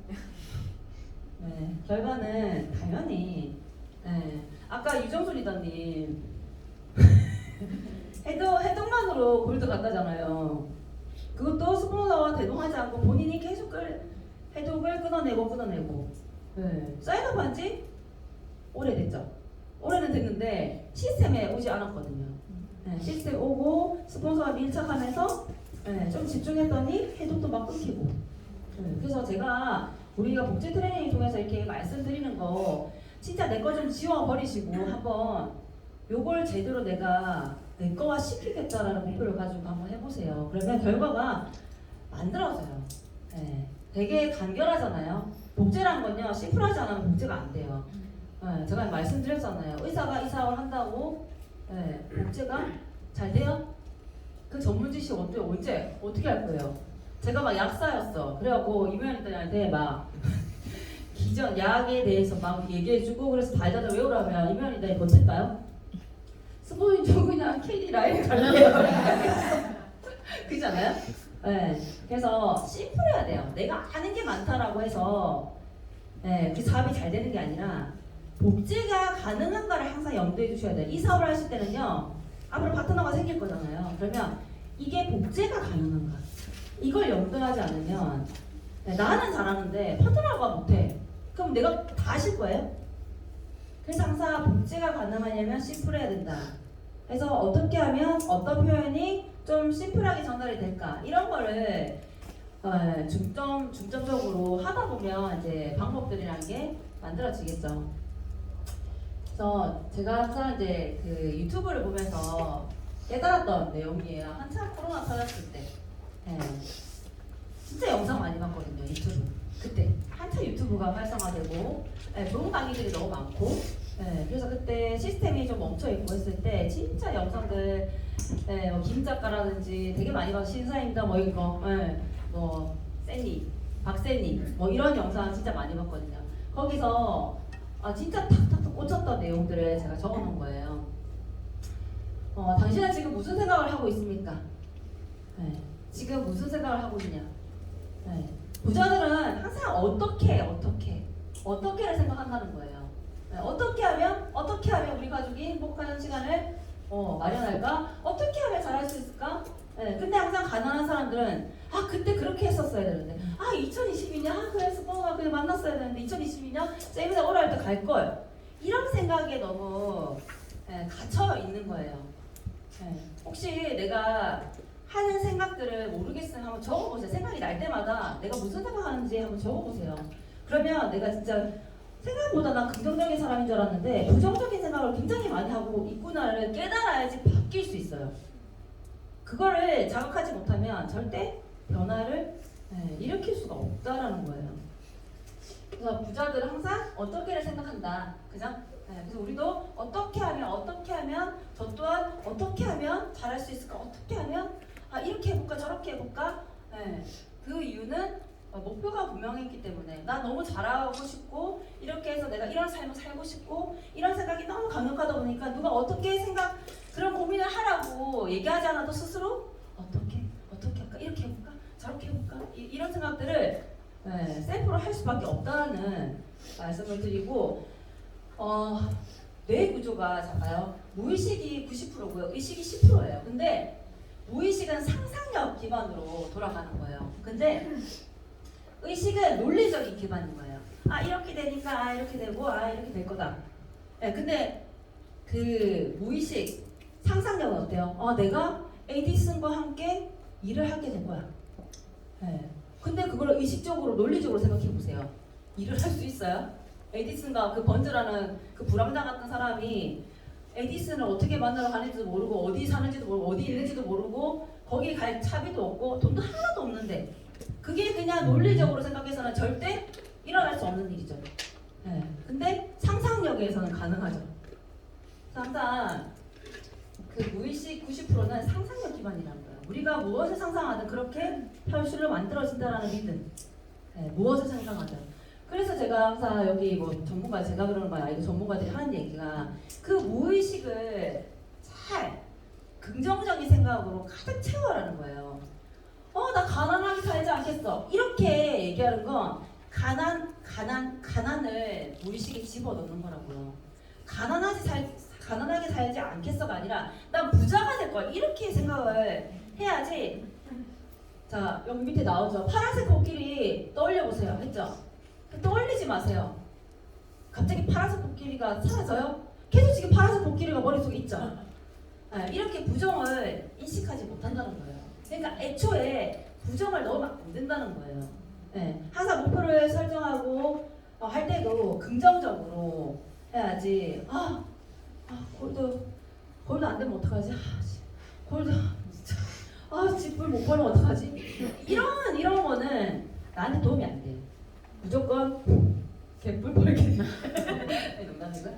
S1: 네. 결과는 당연히 아까 유정수 리더님 해동만으로 골드 갔다잖아요. 그것도 스포너와 대동하지 않고 본인이 계속 해독을 끊어내고 사인업 한지 오래됐죠. 오래는 됐는데 시스템에 오지 않았거든요. 시스템 오고 스폰서와 밀착하면서 좀 집중했더니 해독도 막 끊기고. 그래서 제가 우리가 복제 트레이닝 통해서 이렇게 말씀드리는 거 진짜 내 거 좀 지워버리시고 한번 요걸 제대로 내가 내 거와 시키겠다라는 목표를 가지고 한번 해보세요. 그러면 결과가 만들어져요. 되게 간결하잖아요. 복제란 건요 심플하지 않으면 복제가 안 돼요. 제가 말씀드렸잖아요. 의사가 이 사업을 한다고 복제가 잘 돼요? 그 전문 지식 언제 어떻게 할 거예요? 제가 막 약사였어. 그래갖고 이면희들한테 막 기존 약에 대해서 막 얘기해주고 그래서 달달달 외우라면 이면희들이 버틸까요? 스포인 좀 그냥 KD 라인을 갈래요. 그렇잖아요? 그래서 심플해야 돼요. 내가 아는 게 많다라고 해서 그 사업이 잘 되는 게 아니라 복제가 가능한가를 항상 염두에 두셔야 돼요. 이 사업을 하실 때는요 앞으로 파트너가 생길 거잖아요. 그러면 이게 복제가 가능한가 이걸 염두하지 않으면 나는 잘하는데 파트너가 못해. 그럼 내가 다 하실 거예요? 그래서 항상 복제가 가능하냐면 심플해야 된다. 그래서 어떻게 하면 어떤 표현이 좀 심플하게 전달이 될까 이런 거를 중점적으로 하다 보면 이제 방법들이라는 게 만들어지겠죠. 그래서 제가 항상 이제 그 유튜브를 보면서 깨달았던 내용이에요. 한참 코로나 터졌을 때, 진짜 영상 많이 봤거든요. 유튜브. 그때 한참 유튜브가 활성화되고, 좋은 강의들이 너무 많고, 그래서 그때 시스템이 좀 멈춰 있고 했을 때 진짜 영상들, 뭐 김 작가라든지 되게 많이 봐서 신사입니다. 뭐 이거, 뭐 세니, 박세니, 뭐 이런 영상 진짜 많이 봤거든요. 거기서 진짜 탁탁탁 꽂혔던 내용들을 제가 적어놓은 거예요. 당신은 지금 무슨 생각을 하고 있습니까? 지금 무슨 생각을 하고 있냐? 부자들은 항상 어떻게를 생각한다는 거예요. 어떻게 하면 우리 가족이 행복한 시간을 마련할까? 어떻게 하면 잘할 수 있을까? 근데 항상 가난한 사람들은 그때 그렇게 했었어야 되는데 2022년 그래서 그냥 만났어야 되는데 2022년 세미나 오라 할 때 갈 걸 이런 생각에 너무 갇혀 있는 거예요. 혹시 내가 하는 생각들을 모르겠으면 한번 적어보세요. 생각이 날 때마다 내가 무슨 생각하는지 한번 적어보세요. 그러면 내가 진짜 생각보다 난 긍정적인 사람인 줄 알았는데 부정적인 생각을 굉장히 많이 하고 있구나를 깨달아야지 바뀔 수 있어요. 그거를 자각하지 못하면 절대 변화를 일으킬 수가 없다라는 거예요. 그래서 부자들은 항상 어떻게를 생각한다. 그죠? 그래서 우리도 어떻게 하면 저 또한 어떻게 하면 잘할 수 있을까? 어떻게 하면 이렇게 해볼까 저렇게 해볼까? 그 이유는 목표가 분명했기 때문에 나 너무 잘하고 싶고 이렇게 해서 내가 이런 삶을 살고 싶고 이런 생각이 너무 강력하다 보니까 누가 어떻게 그런 고민을 하라고 얘기하지 않아도 스스로 어떻게 할까 이렇게 해볼까 저렇게 해볼까 이런 생각들을 셀프로 할 수밖에 없다는 말씀을 드리고 뇌 구조가 작아요. 무의식이 90%고요. 의식이 10%예요. 근데 무의식은 상상력 기반으로 돌아가는 거예요. 근데 의식은 논리적인 기반인 거예요. 아 이렇게 되니까 이렇게 되고 이렇게 될 거다. 근데 그 무의식 상상력은 어때요? 내가 에디슨과 함께 일을 하게 된 거야. 근데 그걸 의식적으로 논리적으로 생각해 보세요. 일을 할 수 있어요? 에디슨과 그 번즈라는 그 불황자 같은 사람이 에디슨을 어떻게 만나러 가는지도 모르고 어디 사는지도 모르고 어디 있는지도 모르고 거기 갈 차비도 없고 돈도 하나도 없는데 그게 그냥 논리적으로 생각해서는 절대 일어날 수 없는 일이죠. 근데 상상력에서는 가능하죠. 항상 그 무의식 90%는 상상력 기반이라는 거예요. 우리가 무엇을 상상하든 그렇게 현실로 만들어진다라는 믿음. 무엇을 상상하든. 그래서 제가 항상 여기 뭐 제가 그러는 건 아니고 전문가들이 하는 얘기가 그 무의식을 잘 긍정적인 생각으로 가득 채워라는 거예요. 나 가난하게 살지 않겠어. 이렇게 얘기하는 건 가난을 무의식에 집어넣는 거라고요. 가난하게 살지 않겠어가 아니라 난 부자가 될 거야. 이렇게 생각을 해야지. 자, 여기 밑에 나오죠. 파란색 코끼리 떠올려 보세요. 했죠? 떠올리지 마세요. 갑자기 파란색 코끼리가 사라져요? 계속 지금 파란색 코끼리가 머릿속에 있죠? 이렇게 부정을 인식하지 못한다는 거예요. 그러니까 애초에 부정을 넣으면 안 된다는 거예요. 항상 목표를 설정하고 할 때도 긍정적으로 해야지. 골드 안 되면 어떡하지? 골드 진짜 집을 못 벌면 어떡하지? 이런 거는 나한테 도움이 안 돼요. 무조건 개뿔 벌게. 농담이고요.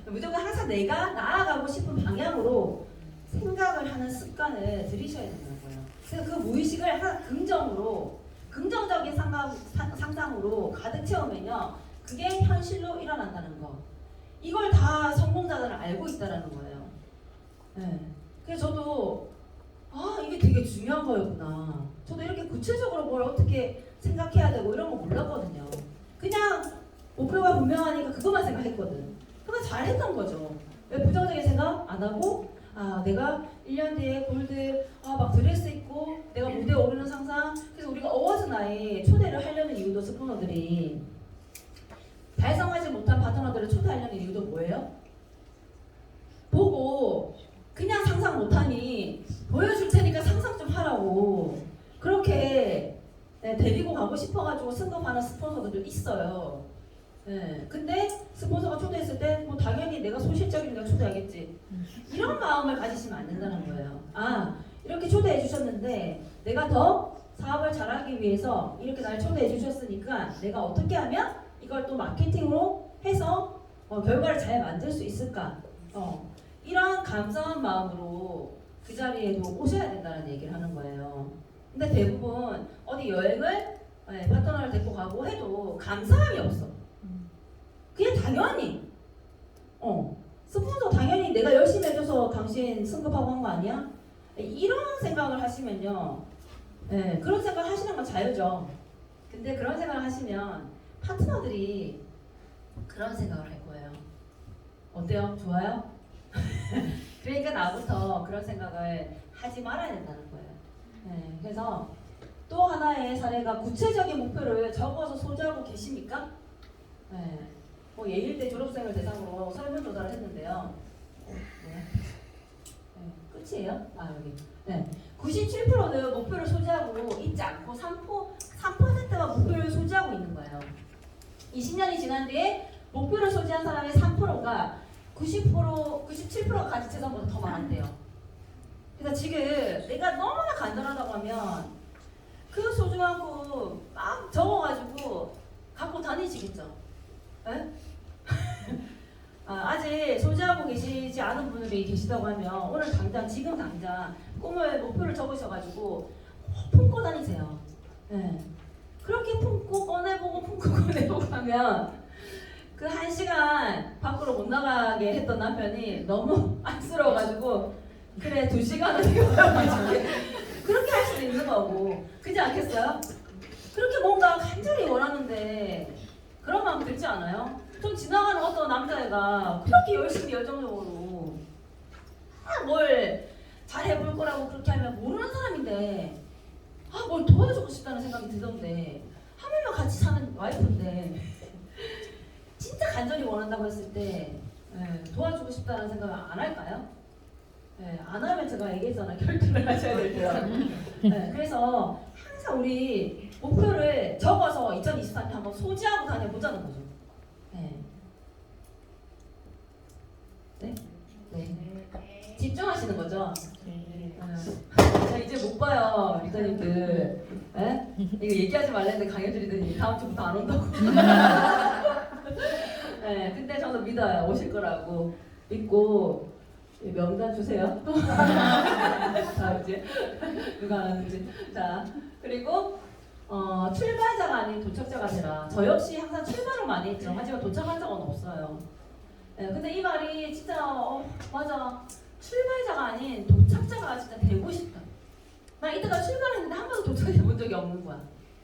S1: 무조건 항상 내가 나아가고 싶은 방향으로 생각을 하는 습관을 들이셔야 된다는 거예요. 그래서 그 무의식을 항상 긍정적인 상상으로 가득 채우면요, 그게 현실로 일어난다는 거. 이걸 다 성공자들은 알고 있다라는 거예요. 그래서 저도 이게 되게 중요한 거였구나. 저도 이렇게 구체적으로 뭘 어떻게 생각해야 되고 이런 거 몰랐거든요. 그냥 목표가 분명하니까 그것만 생각했거든. 그러니까 잘했던 거죠. 왜 부정적인 생각 안 하고 내가 1년 뒤에 골드 막 드레스 입고 내가 무대에 오르는 상상. 그래서 우리가 어워즈 나이 초대를 하려는 이유도 스포너들이 달성하지 못한 파트너들을 초대하려는 이유도 뭐예요? 보고 그냥 상상 못하니 보여줄 테니까 상상 좀 하라고 그렇게 데리고 가고 싶어가지고 승급하는 스폰서들도 있어요. 근데 스폰서가 초대했을 때 뭐 당연히 내가 소실적이니까 초대하겠지. 이런 마음을 가지시면 안 된다는 거예요. 이렇게 초대해 주셨는데 내가 더 사업을 잘하기 위해서 이렇게 날 초대해 주셨으니까 내가 어떻게 하면 이걸 또 마케팅으로 해서 결과를 잘 만들 수 있을까? 이런 감사한 마음으로 그 자리에도 오셔야 된다는 얘기를 하는 거예요. 근데 대부분 어디 여행을 파트너를 데리고 가고 해도 감사함이 없어. 그게 당연히 스폰서 당연히 내가 열심히 해줘서 당신 승급하고 한 거 아니야? 이런 생각을 하시면요, 그런 생각을 하시는 건 자유죠. 근데 그런 생각을 하시면 파트너들이 그런 생각을 할 거예요. 어때요? 좋아요? 그러니까 나부터 그런 생각을 하지 말아야 된다는 거예요. 그래서 또 하나의 사례가 구체적인 목표를 적어서 소지하고 계십니까? 예일대 졸업생을 대상으로 설문조사를 했는데요. 끝이에요? 여기. 97%는 목표를 소지하고 있지 않고 3%가 목표를 소지하고 있는 거예요. 20년이 지난 뒤에 목표를 소지한 사람의 3%가 97%가 가지재산보다 더 많았대요. 그래서 지금 내가 너무나 간절하다고 하면 그 소중한 거 막 적어가지고 갖고 다니시겠죠? 아직 소지하고 계시지 않은 분들이 계시다고 하면 오늘 지금 당장 목표를 적으셔가지고 품고 다니세요. 그렇게 품고 꺼내보고 품고 꺼내보고 하면 그 1시간 밖으로 못 나가게 했던 남편이 너무 안쓰러워가지고 그래 2시간은 해봐야지 그렇게 할 수도 있는 거고 그렇지 않겠어요? 그렇게 뭔가 간절히 원하는데 그런 마음 들지 않아요? 좀 지나가는 어떤 남자애가 그렇게 열심히 열정적으로 뭘 잘해볼 거라고 그렇게 하면 모르는 사람인데 뭘 도와주고 싶다는 생각이 들던데 하물며 같이 사는 와이프인데 진짜 간절히 원한다고 했을 때 도와주고 싶다는 생각을 안 할까요? 안 하면 제가 얘기했잖아요. 결투를 하셔야 될 거라고. 그래서 항상 우리 목표를 적어서 2024년 한번 소지하고 다녀보자는 거죠. 네? 집중하시는 거죠? 자, 이제 못 봐요, 리더님들. 이거 얘기하지 말랬는데 강요드리더니 다음 주부터 안 온다고. 근데 저도 믿어요. 오실 거라고 믿고 명단 주세요. 자, 이제 누가 하는지. 자, 그리고 출발자가 아닌 도착자가 되라. 저 역시 항상 출발을 많이 했죠. 하지만 도착한 적은 없어요. 근데 이 말이 진짜 맞아. 출발자가 아닌 도착자가 진짜 되고 싶다. 나 이때가 출발했는데 한 번도 도착해 본 적이 없는 거야.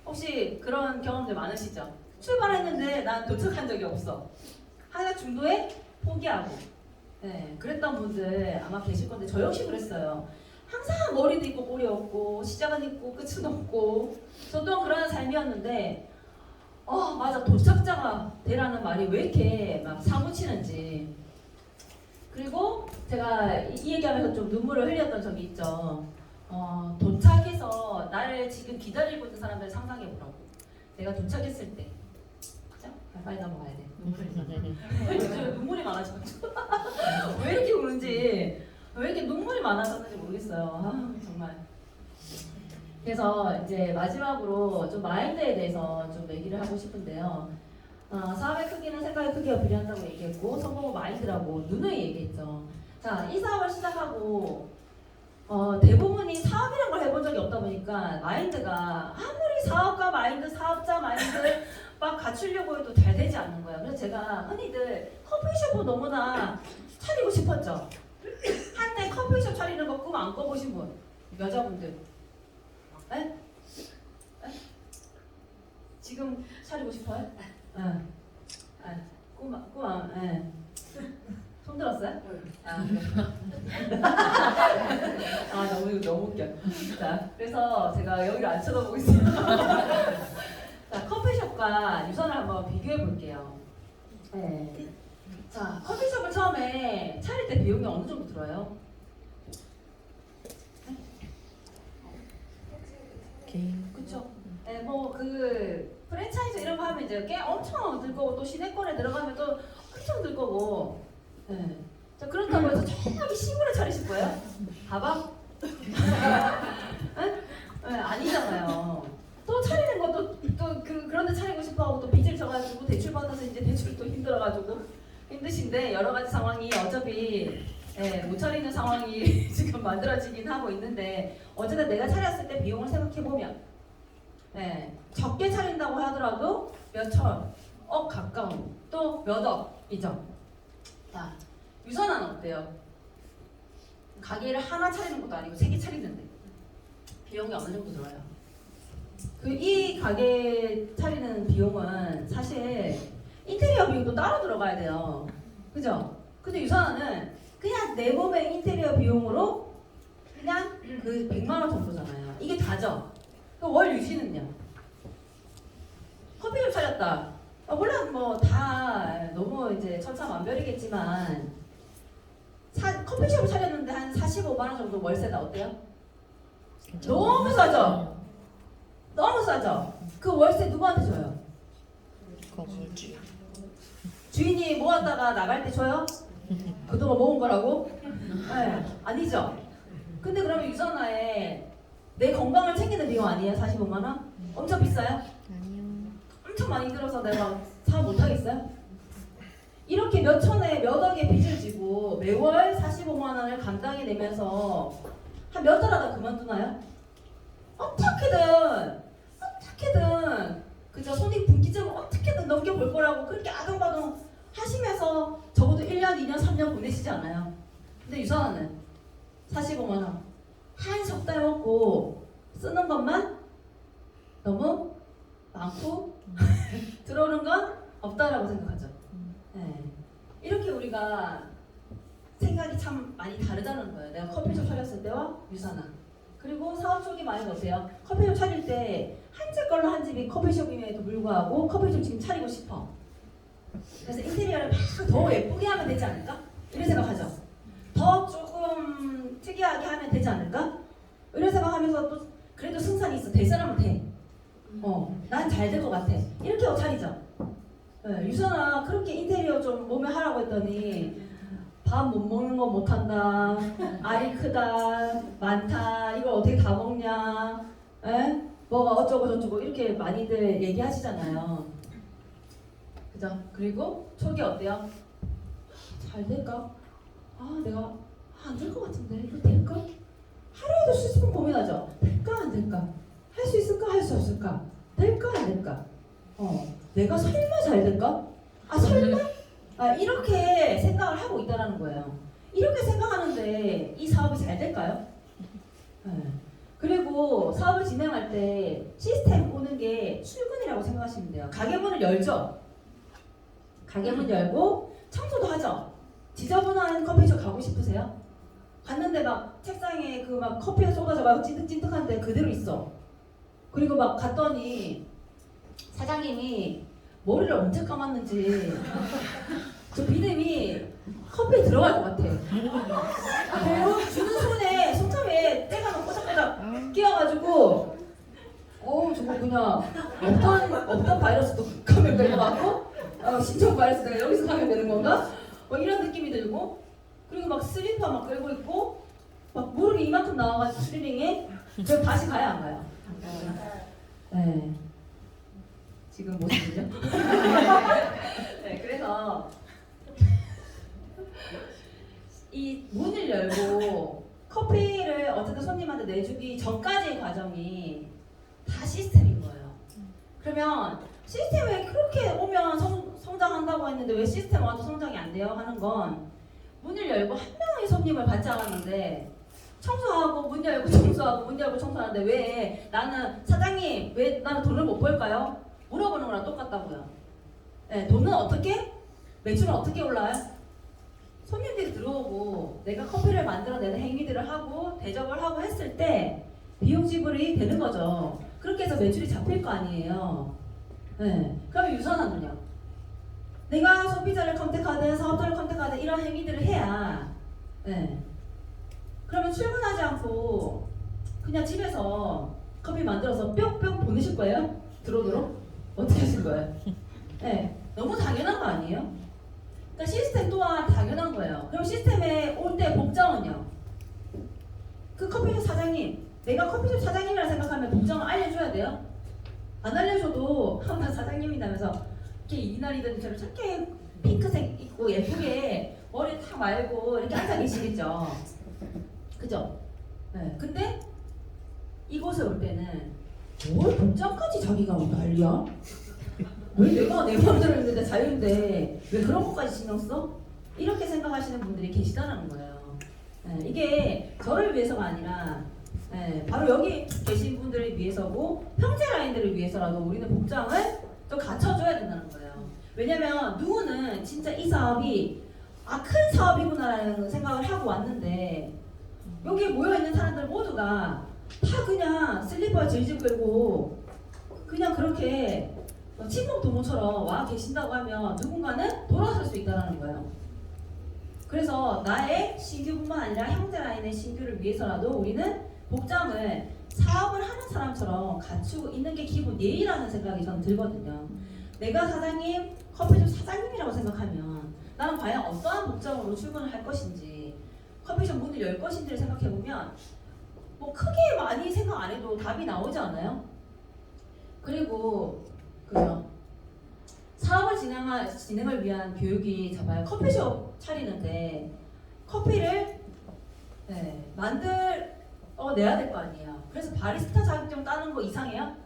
S1: 혹시 그런 경험들 많으시죠? 출발했는데 난 도착한 적이 없어. 하나 중도에 포기하고. 그랬던 분들 아마 계실 건데 저 역시 그랬어요. 항상 머리도 있고 꼬리 없고 시작은 있고 끝은 없고 저 또한 그런 삶이었는데 맞아 도착자가 되라는 말이 왜 이렇게 막 사무치는지. 그리고 제가 이 얘기하면서 좀 눈물을 흘렸던 적이 있죠. 도착해서 나를 지금 기다리고 있는 사람들 상상해보라고. 내가 도착했을 때 그죠? 빨리 넘어가야 돼. 눈물이 많아져가지고 왜 이렇게 우는지 왜 이렇게 눈물이 많아졌는지 모르겠어요. 정말. 그래서 이제 마지막으로 좀 마인드에 대해서 좀 얘기를 하고 싶은데요. 사업의 크기는 생각의 크기와 비례한다고 얘기했고 성공은 마인드라고 누누이 얘기했죠. 자, 이 사업을 시작하고 대부분이 사업이란 걸 해본 적이 없다 보니까 마인드가 아무리 사업가 마인드, 사업자 마인드 막 갖추려고 해도 잘 되지 않는 거예요. 그래서 제가 흔히들 커피숍을 너무나 차리고 싶었죠. 한때 커피숍 차리는 거 꿈 안 꿔보신 분? 여자분들. 에? 지금 차리고 싶어요? 꿈 안, 손 들었어요? 너무 웃겨. 자, 그래서 제가 여기를 안 쳐다보고 있어요. 자, 커피숍과 유선을 한번 비교해 볼게요. 자, 커피숍을 처음에 차릴 때 비용이 어느 정도 들어요? 그쵸? 그 프랜차이즈 이런 거 하면 이제 꽤 엄청 들 거고 또 시내권에 들어가면 또 엄청 들 거고. 자, 그렇다고 해서 저기 시골에 차리실 거예요? 가방? 아니잖아요. 또 차리는 것도 그런 데 차리고 싶어하고 또 빚을 져가지고 대출 받아서 이제 대출 또 힘들어가지고 힘드신데 여러 가지 상황이 어차피 못 차리는 상황이 지금 만들어지긴 하고 있는데 어쨌든 내가 차렸을 때 비용을 생각해보면 적게 차린다고 하더라도 몇 천억 가까운 또 몇 억이죠. 자, 유선은 어때요? 가게를 하나 차리는 것도 아니고 3개 차리는데 비용이 어느 정도 들어요? 이 가게 차리는 비용은 사실 인테리어 비용도 따로 들어가야 돼요. 그죠? 근데 유선은 그냥 내 몸의 인테리어 비용으로 그냥 그 100만 원 정도잖아요. 이게 다죠? 월 유지는요? 커피숍 차렸다. 물론 뭐 다 너무 이제 천차만별이겠지만 커피숍을 차렸는데 한 45만 원 정도 월세다. 어때요? 너무 싸죠? 너무 싸죠? 그 월세 누구한테 줘요?
S5: 건물주.
S1: 주인이 모았다가 나갈 때 줘요? 그동안 모은 거라고? 아니죠? 근데 그러면 유선화에 내 건강을 챙기는 비용 아니에요? 45만 원? 엄청 비싸요?
S5: 아니요.
S1: 엄청 많이 들어서 내가 사업 못하겠어요? 이렇게 몇 천에 몇 억의 빚을 지고 매월 45만 원을 감당해 내면서 한 몇 달 하다 그만두나요? 어떻게든 그저 손익 분기점을 어떻게든 넘겨볼 거라고 그렇게 아동바동 하시면서 적어도 1년, 2년, 3년 보내시지 않아요. 근데 유선아는 45만 원 한 석 달 먹고 쓰는 것만 너무 많고 들어오는 건 없다라고 생각하죠. 네. 이렇게 우리가 생각이 참 많이 다르다는 거예요. 내가 커피숍 차렸을 때와 유산아. 그리고 사업 초기 많이 보세요. 커피숍 차릴 때 한 집 걸로 한 집이 커피숍임에도 불구하고 커피숍 지금 차리고 싶어. 그래서 인테리어를 막 더 예쁘게 하면 되지 않을까? 이런 생각하죠. 더 조금 특이하게 하면 되지 않을까? 이런 생각하면서 또 그래도 승산이 있어. 될 사람은 돼. 난 잘 될 것 같아. 이렇게 하고 차리죠. 네, 유선아 그렇게 인테리어 좀 몸에 하라고 했더니 밥 못 먹는 거 못한다. 알이 크다. 많다. 이걸 어떻게 다 먹냐. 에? 뭐가 어쩌고 저쩌고 이렇게 많이들 얘기하시잖아요. 그죠? 그리고 초기 어때요? 잘 될까? 아 내가 안 될 것 같은데 이거 될까? 하루에도 수십 번 고민하죠. 될까 안 될까? 할 수 있을까 할 수 없을까? 될까 안 될까? 내가 설마 잘 될까? 아 설마? 아 이렇게 생각을 하고 있다라는 거예요. 이렇게 생각하는데 이 사업이 잘 될까요? 네. 그리고 사업을 진행할 때 시스템 오는 게 출근이라고 생각하시면 돼요. 가게 문을 열죠. 가게 문 열고 청소도 하죠. 지저분한 커피숍 가고 싶으세요? 갔는데 막 책상에 그 막 커피가 쏟아져 막 찐득찐득한데 그대로 있어. 그리고 막 갔더니 사장님이 머리를 언제 감았는지 저 비듬이 커피에 들어갈 것 같아. 그리고 주는 손에 손잡이에 때가 막 꼬작꼬작 끼어가지고 저거 그냥 없던 바이러스도 감염될 것 같고 신종 바이러스 내가 여기서 감염되는 건가? 이런 느낌이 들고 그리고 막 슬리퍼 막 끌고 있고 막 무릎이 이만큼 나와가지고 스리링에 그럼 다시 가야 안 가요? 네. 지금 모습이죠? 네, 그래서 이 문을 열고 커피를 어쨌든 손님한테 내주기 전까지의 과정이 다 시스템인 거예요. 그러면 시스템에 그렇게 오면 성장한다고 했는데 왜 시스템 와도 성장이 안 돼요? 하는 건 문을 열고 한 명의 손님을 받지 않았는데 청소하고 문 열고 청소하고 문 열고 청소하는데 왜 나는 사장님 왜 나는 돈을 못 벌까요? 물어보는 거랑 똑같다고요. 네, 돈은 어떻게? 매출은 어떻게 올라요? 손님들이 들어오고 내가 커피를 만들어내는 행위들을 하고 대접을 하고 했을 때 비용 지불이 되는 거죠. 그렇게 해서 매출이 잡힐 거 아니에요. 네. 그러면 유선화는요? 내가 소비자를 컨택하든 사업자를 컨택하든 이런 행위들을 해야 네. 그러면 출근하지 않고 그냥 집에서 커피 만들어서 뿅뿅 보내실 거예요? 들어오도록? 어떻게 하실 거예요? 네. 너무 당연한 거 아니에요? 그러니까 시스템 또한 당연한 거예요. 그럼 시스템에 올 때 복장은요? 그 커피숍 사장님, 내가 커피숍 사장님이라 생각하면 복장을 알려줘야 돼요? 안 알려줘도 한번 사장님이라면서 이렇게 이날이든 저를 저렇게 핑크색 입고 예쁘게 머리 탁 말고 이렇게 앉아 계시겠죠? 그죠? 네. 근데 이곳에 올 때는 뭘 복장까지 자기가 난리야? 왜 내가 내 마음대로 했는데 자유인데 왜 그런 것까지 신경 써? 이렇게 생각하시는 분들이 계시다는 거예요. 네, 이게 저를 위해서가 아니라 바로 여기 계신 분들을 위해서고 형제 라인들을 위해서라도 우리는 복장을 좀 갖춰줘야 된다는 거예요. 왜냐면 누구는 진짜 이 사업이 큰 사업이구나라는 생각을 하고 왔는데 여기에 모여있는 사람들 모두가 다 그냥 슬리퍼 질질 끌고 그냥 그렇게 친목 도모처럼 와 계신다고 하면 누군가는 돌아설 수 있다는 거예요. 그래서 나의 신규뿐만 아니라 형제 라인의 신규를 위해서라도 우리는 복장을 사업을 하는 사람처럼 갖추고 있는 게 기본 예의라는 생각이 저는 들거든요. 내가 사장님, 커피숍 사장님이라고 생각하면 나는 과연 어떠한 복장으로 출근을 할 것인지 커피숍 문을 열 것인지를 생각해보면 뭐 크게 많이 생각 안 해도 답이 나오지 않아요? 그리고 그죠? 사업을 진행을 위한 교육이 잡아요. 커피숍 차리는데 커피를 내야 될 거 아니에요. 그래서 바리스타 자격증 따는 거 이상해요?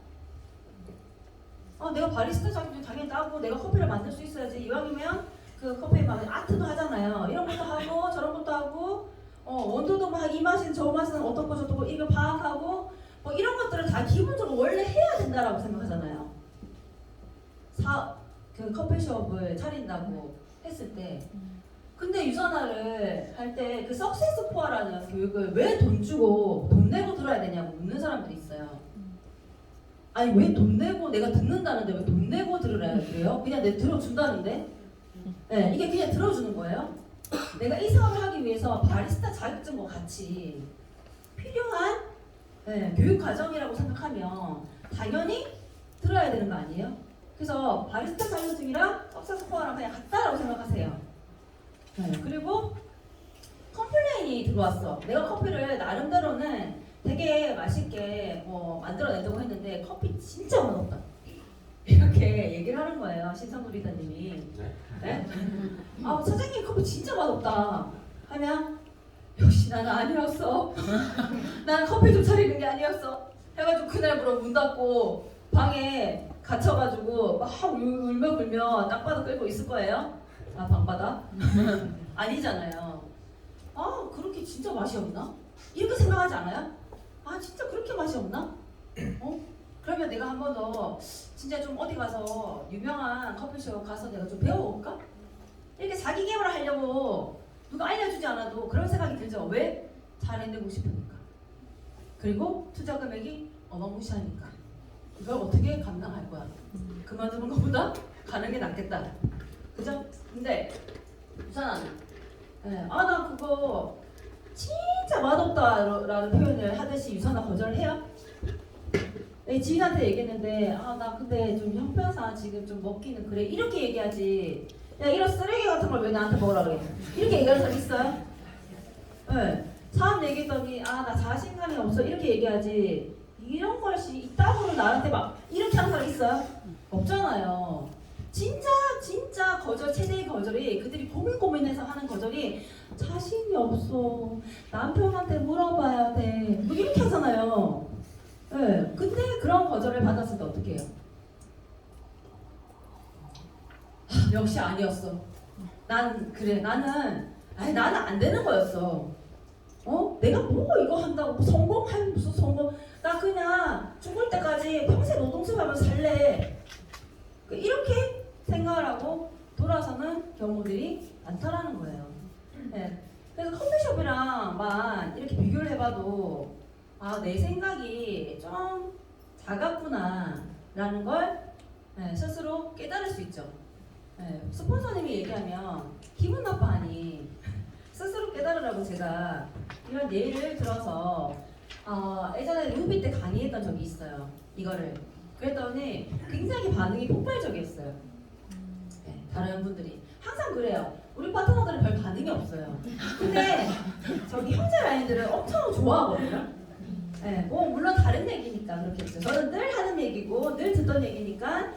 S1: 내가 바리스타 자격증 당연히 따고 내가 커피를 만들 수 있어야지. 이왕이면 그 커피 막 아트도 하잖아요. 이런 것도 하고 저런 것도 하고 원두도 막 이 맛은 저 맛은 어떻고 저떻고 이거 파악하고 뭐 이런 것들을 다 기본적으로 원래 해야 된다라고 생각하잖아요. 그 커피숍을 차린다고 했을 때 근데 유선화를 할 때 그 석세스 포화라는 교육을 왜 돈 주고 돈 내고 들어야 되냐고 묻는 사람들이 있어요. 아니 왜 돈 내고 내가 듣는다는데 왜 돈 내고 들으라 그래요? 그냥 내 들어준다는데? 네, 이게 그냥 들어주는 거예요. 내가 이 사업을 하기 위해서 바리스타 자격증과 같이 필요한 교육 과정이라고 생각하면 당연히 들어야 되는 거 아니에요? 그래서 바리스타 자격증이랑 석세스 포화랑 그냥 같다라고 생각하세요. 그리고 컴플레인이 들어왔어. 내가 커피를 나름대로는 되게 맛있게 만들어낸다고 했는데 커피 진짜 맛없다. 이렇게 얘기를 하는 거예요. 신성구 리더님이. 네? 사장님 커피 진짜 맛없다. 하면 역시 나는 아니었어. 난 커피 좀 차리는 게 아니었어. 해가지고 그날부로 문 닫고 방에 갇혀가지고 막 울며 불며 땅바닥 끌고 있을 거예요. 방바닥? 아니잖아요. 그렇게 진짜 맛이 없나? 이렇게 생각하지 않아요? 진짜 그렇게 맛이 없나? 그러면 내가 한 번 더 진짜 좀 어디 가서 유명한 커피숍 가서 내가 좀 배워볼까? 이렇게 자기 개발을 하려고 누가 알려주지 않아도 그런 생각이 들죠. 왜? 잘해내고 싶으니까. 그리고 투자 금액이 어마무시하니까. 이걸 어떻게 감당할 거야? 그만두는 것보다 가는 게 낫겠다. 그죠? 근데 우선 나 그거 진짜 맛없다라는 표현을 하듯이 유선아 거절을 해요? 지인한테 얘기했는데 나 근데 좀 형편상 지금 좀 먹기는 그래 이렇게 얘기하지. 야 이런 쓰레기 같은 걸 왜 나한테 먹으라 그래? 이렇게 얘기하는 사람 있어요? 사업 얘기했더니 나 자신감이 없어 이렇게 얘기하지. 이런 것이 이따구로 나한테 막 이렇게 하는 사람 있어요? 없잖아요. 진짜 거절, 최대의 거절이 그들이 고민해서 하는 거절이 자신이 없어. 남편한테 물어봐야 돼. 뭐 이렇게 하잖아요. 근데 그런 거절을 받았을 때 어떻게 해요? 역시 아니었어. 나는 안 되는 거였어. 내가 뭐 이거 한다고 성공할 무슨 성공? 나 그냥 죽을 때까지 평생 노동수업하면서 살래. 이렇게 생각을 하고 돌아서는 경우들이 많다라는 거예요. 그래서 커피숍이랑만 이렇게 비교를 해봐도 내 생각이 좀 작았구나라는 걸 스스로 깨달을 수 있죠. 스폰서님이 얘기하면 기분 나빠하니 스스로 깨달으라고 제가 이런 예를 들어서 예전에 루비 때 강의했던 적이 있어요. 이거를 그랬더니 굉장히 반응이 폭발적이었어요. 다른 분들이 항상 그래요. 우리 파트너들은 별 반응이 없어요. 근데 저기 형제 라인들은 엄청 좋아하거든요. 물론 다른 얘기니까 그렇겠죠. 저는 늘 하는 얘기고 늘 듣던 얘기니까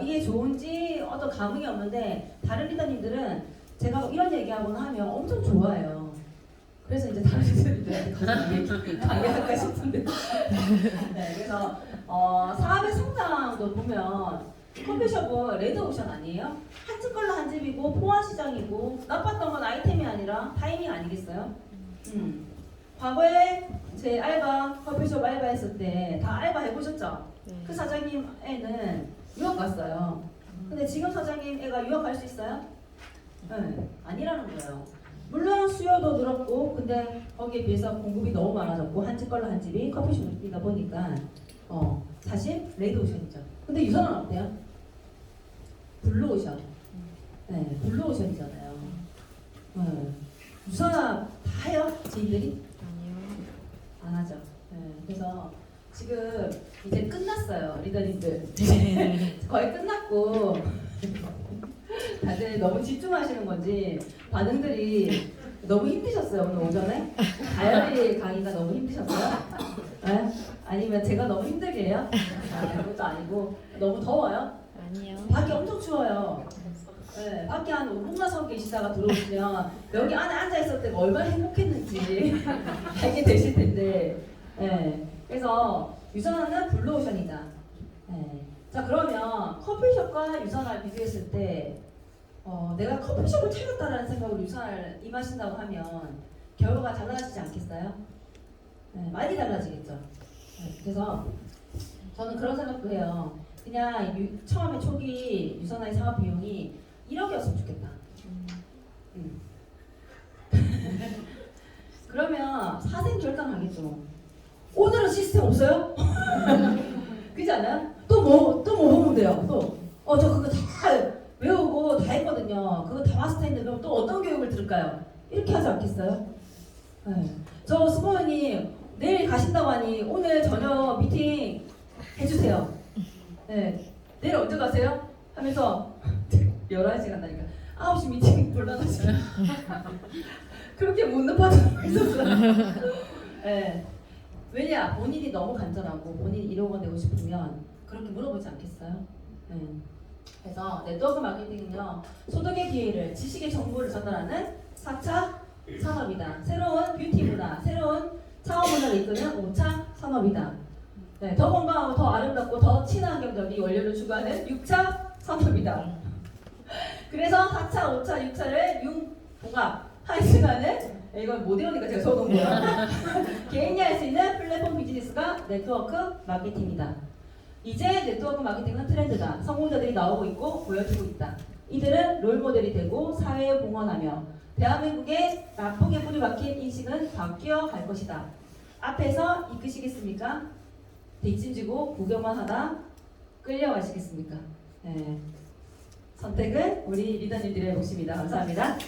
S1: 이게 좋은지 어떤 감흥이 없는데 다른 리더님들은 제가 이런 얘기하거나 하면 엄청 좋아해요. 그래서 이제 다른 리더님들한테 가서 강의할까 싶은데 그래서 사업의 성장도 보면 커피숍은 레드오션 아니에요? 한 집 걸로 한 집이고 포화시장이고 나빴던 건 아이템이 아니라 타이밍 아니겠어요? 과거에 제 알바 커피숍 알바했을 때 다 알바 해보셨죠? 그 사장님 애는 유학 갔어요. 근데 지금 사장님 애가 유학 갈 수 있어요? 아니라는 거예요. 물론 수요도 늘었고 근데 거기에 비해서 공급이 너무 많아졌고 한 집 걸로 한 집이 커피숍이다 보니까 사실 레드오션이죠. 근데 유선은 어때요? 블루오션. 블루오션이잖아요. 유선아 다 해요? 지인들이?
S5: 아니요.
S1: 안 하죠. 그래서 지금 이제 끝났어요. 리더님들. 거의 끝났고 다들 너무 집중하시는 건지 반응들이 너무 힘드셨어요. 오늘 오전에? 다이어리 강의가 너무 힘드셨어요? 아니면 제가 너무 힘들게 해요? 그것도 아니고 너무 더워요?
S5: 아니요.
S1: 밖이 엄청 추워요. 밖에 한 5분만 서 계시다가 들어오시면 여기 안에 앉아있을 때가 얼마나 행복했는지 알게 되실 텐데 그래서 유선화는 블루오션이다. 자 그러면 커피숍과 유선화를 비교했을 때 내가 커피숍을 차렸다라는 생각으로 유선화를 임하신다고 하면 결과가 달라지지 않겠어요? 네, 많이 달라지겠죠. 네, 그래서 저는 그런 생각도 해요. 그냥 처음에 초기 유선화의 사업 비용이 1억이었으면 좋겠다. 그러면 사생 결단하겠죠. 오늘은 시스템 없어요? 그렇지 않아요? 또 뭐 보면 돼요? 저 그거 다 외우고 다 했거든요. 그거 다 마스터했는데 그럼 또 어떤 교육을 들을까요? 이렇게 하지 않겠어요? 네. 저 스포님 내일 가신다고 하니 오늘 저녁 미팅 해주세요. 네. 내일 언제 가세요? 하면서 11시 간다니까 9시 미팅 곤란하시죠. 그렇게 묻는 파트너가 있었어요. 네. 왜냐? 본인이 너무 간절하고 본인이 1억 원 내고 싶으면 그렇게 물어보지 않겠어요? 네. 그래서 네트워크 마케팅은요, 소득의 기회를, 지식의 정보를 전달하는 4차 산업이다. 새로운 뷰티 문화, 새로운 창업 문화를 이끄는 5차 산업이다. 네, 더 건강하고 더 아름답고 더 친환경적인 원료를 추구하는 6차 산업이다. 그래서 4차, 5차, 6차를 융봉합 하이스가는 이건 못 외우니까 제가 적은 거예요. 개인이 할 수 있는 플랫폼 비즈니스가 네트워크 마케팅이다. 이제 네트워크 마케팅은 트렌드다. 성공자들이 나오고 있고 보여주고 있다. 이들은 롤모델이 되고 사회에 봉헌하며 대한민국의 나쁘게 뿌리박힌 인식은 바뀌어 갈 것이다. 앞에서 이끄시겠습니까? 뒷짐지고 구경만 하다 끌려가시겠습니까? 네. 선택은 우리 리더님들의 몫입니다. 감사합니다.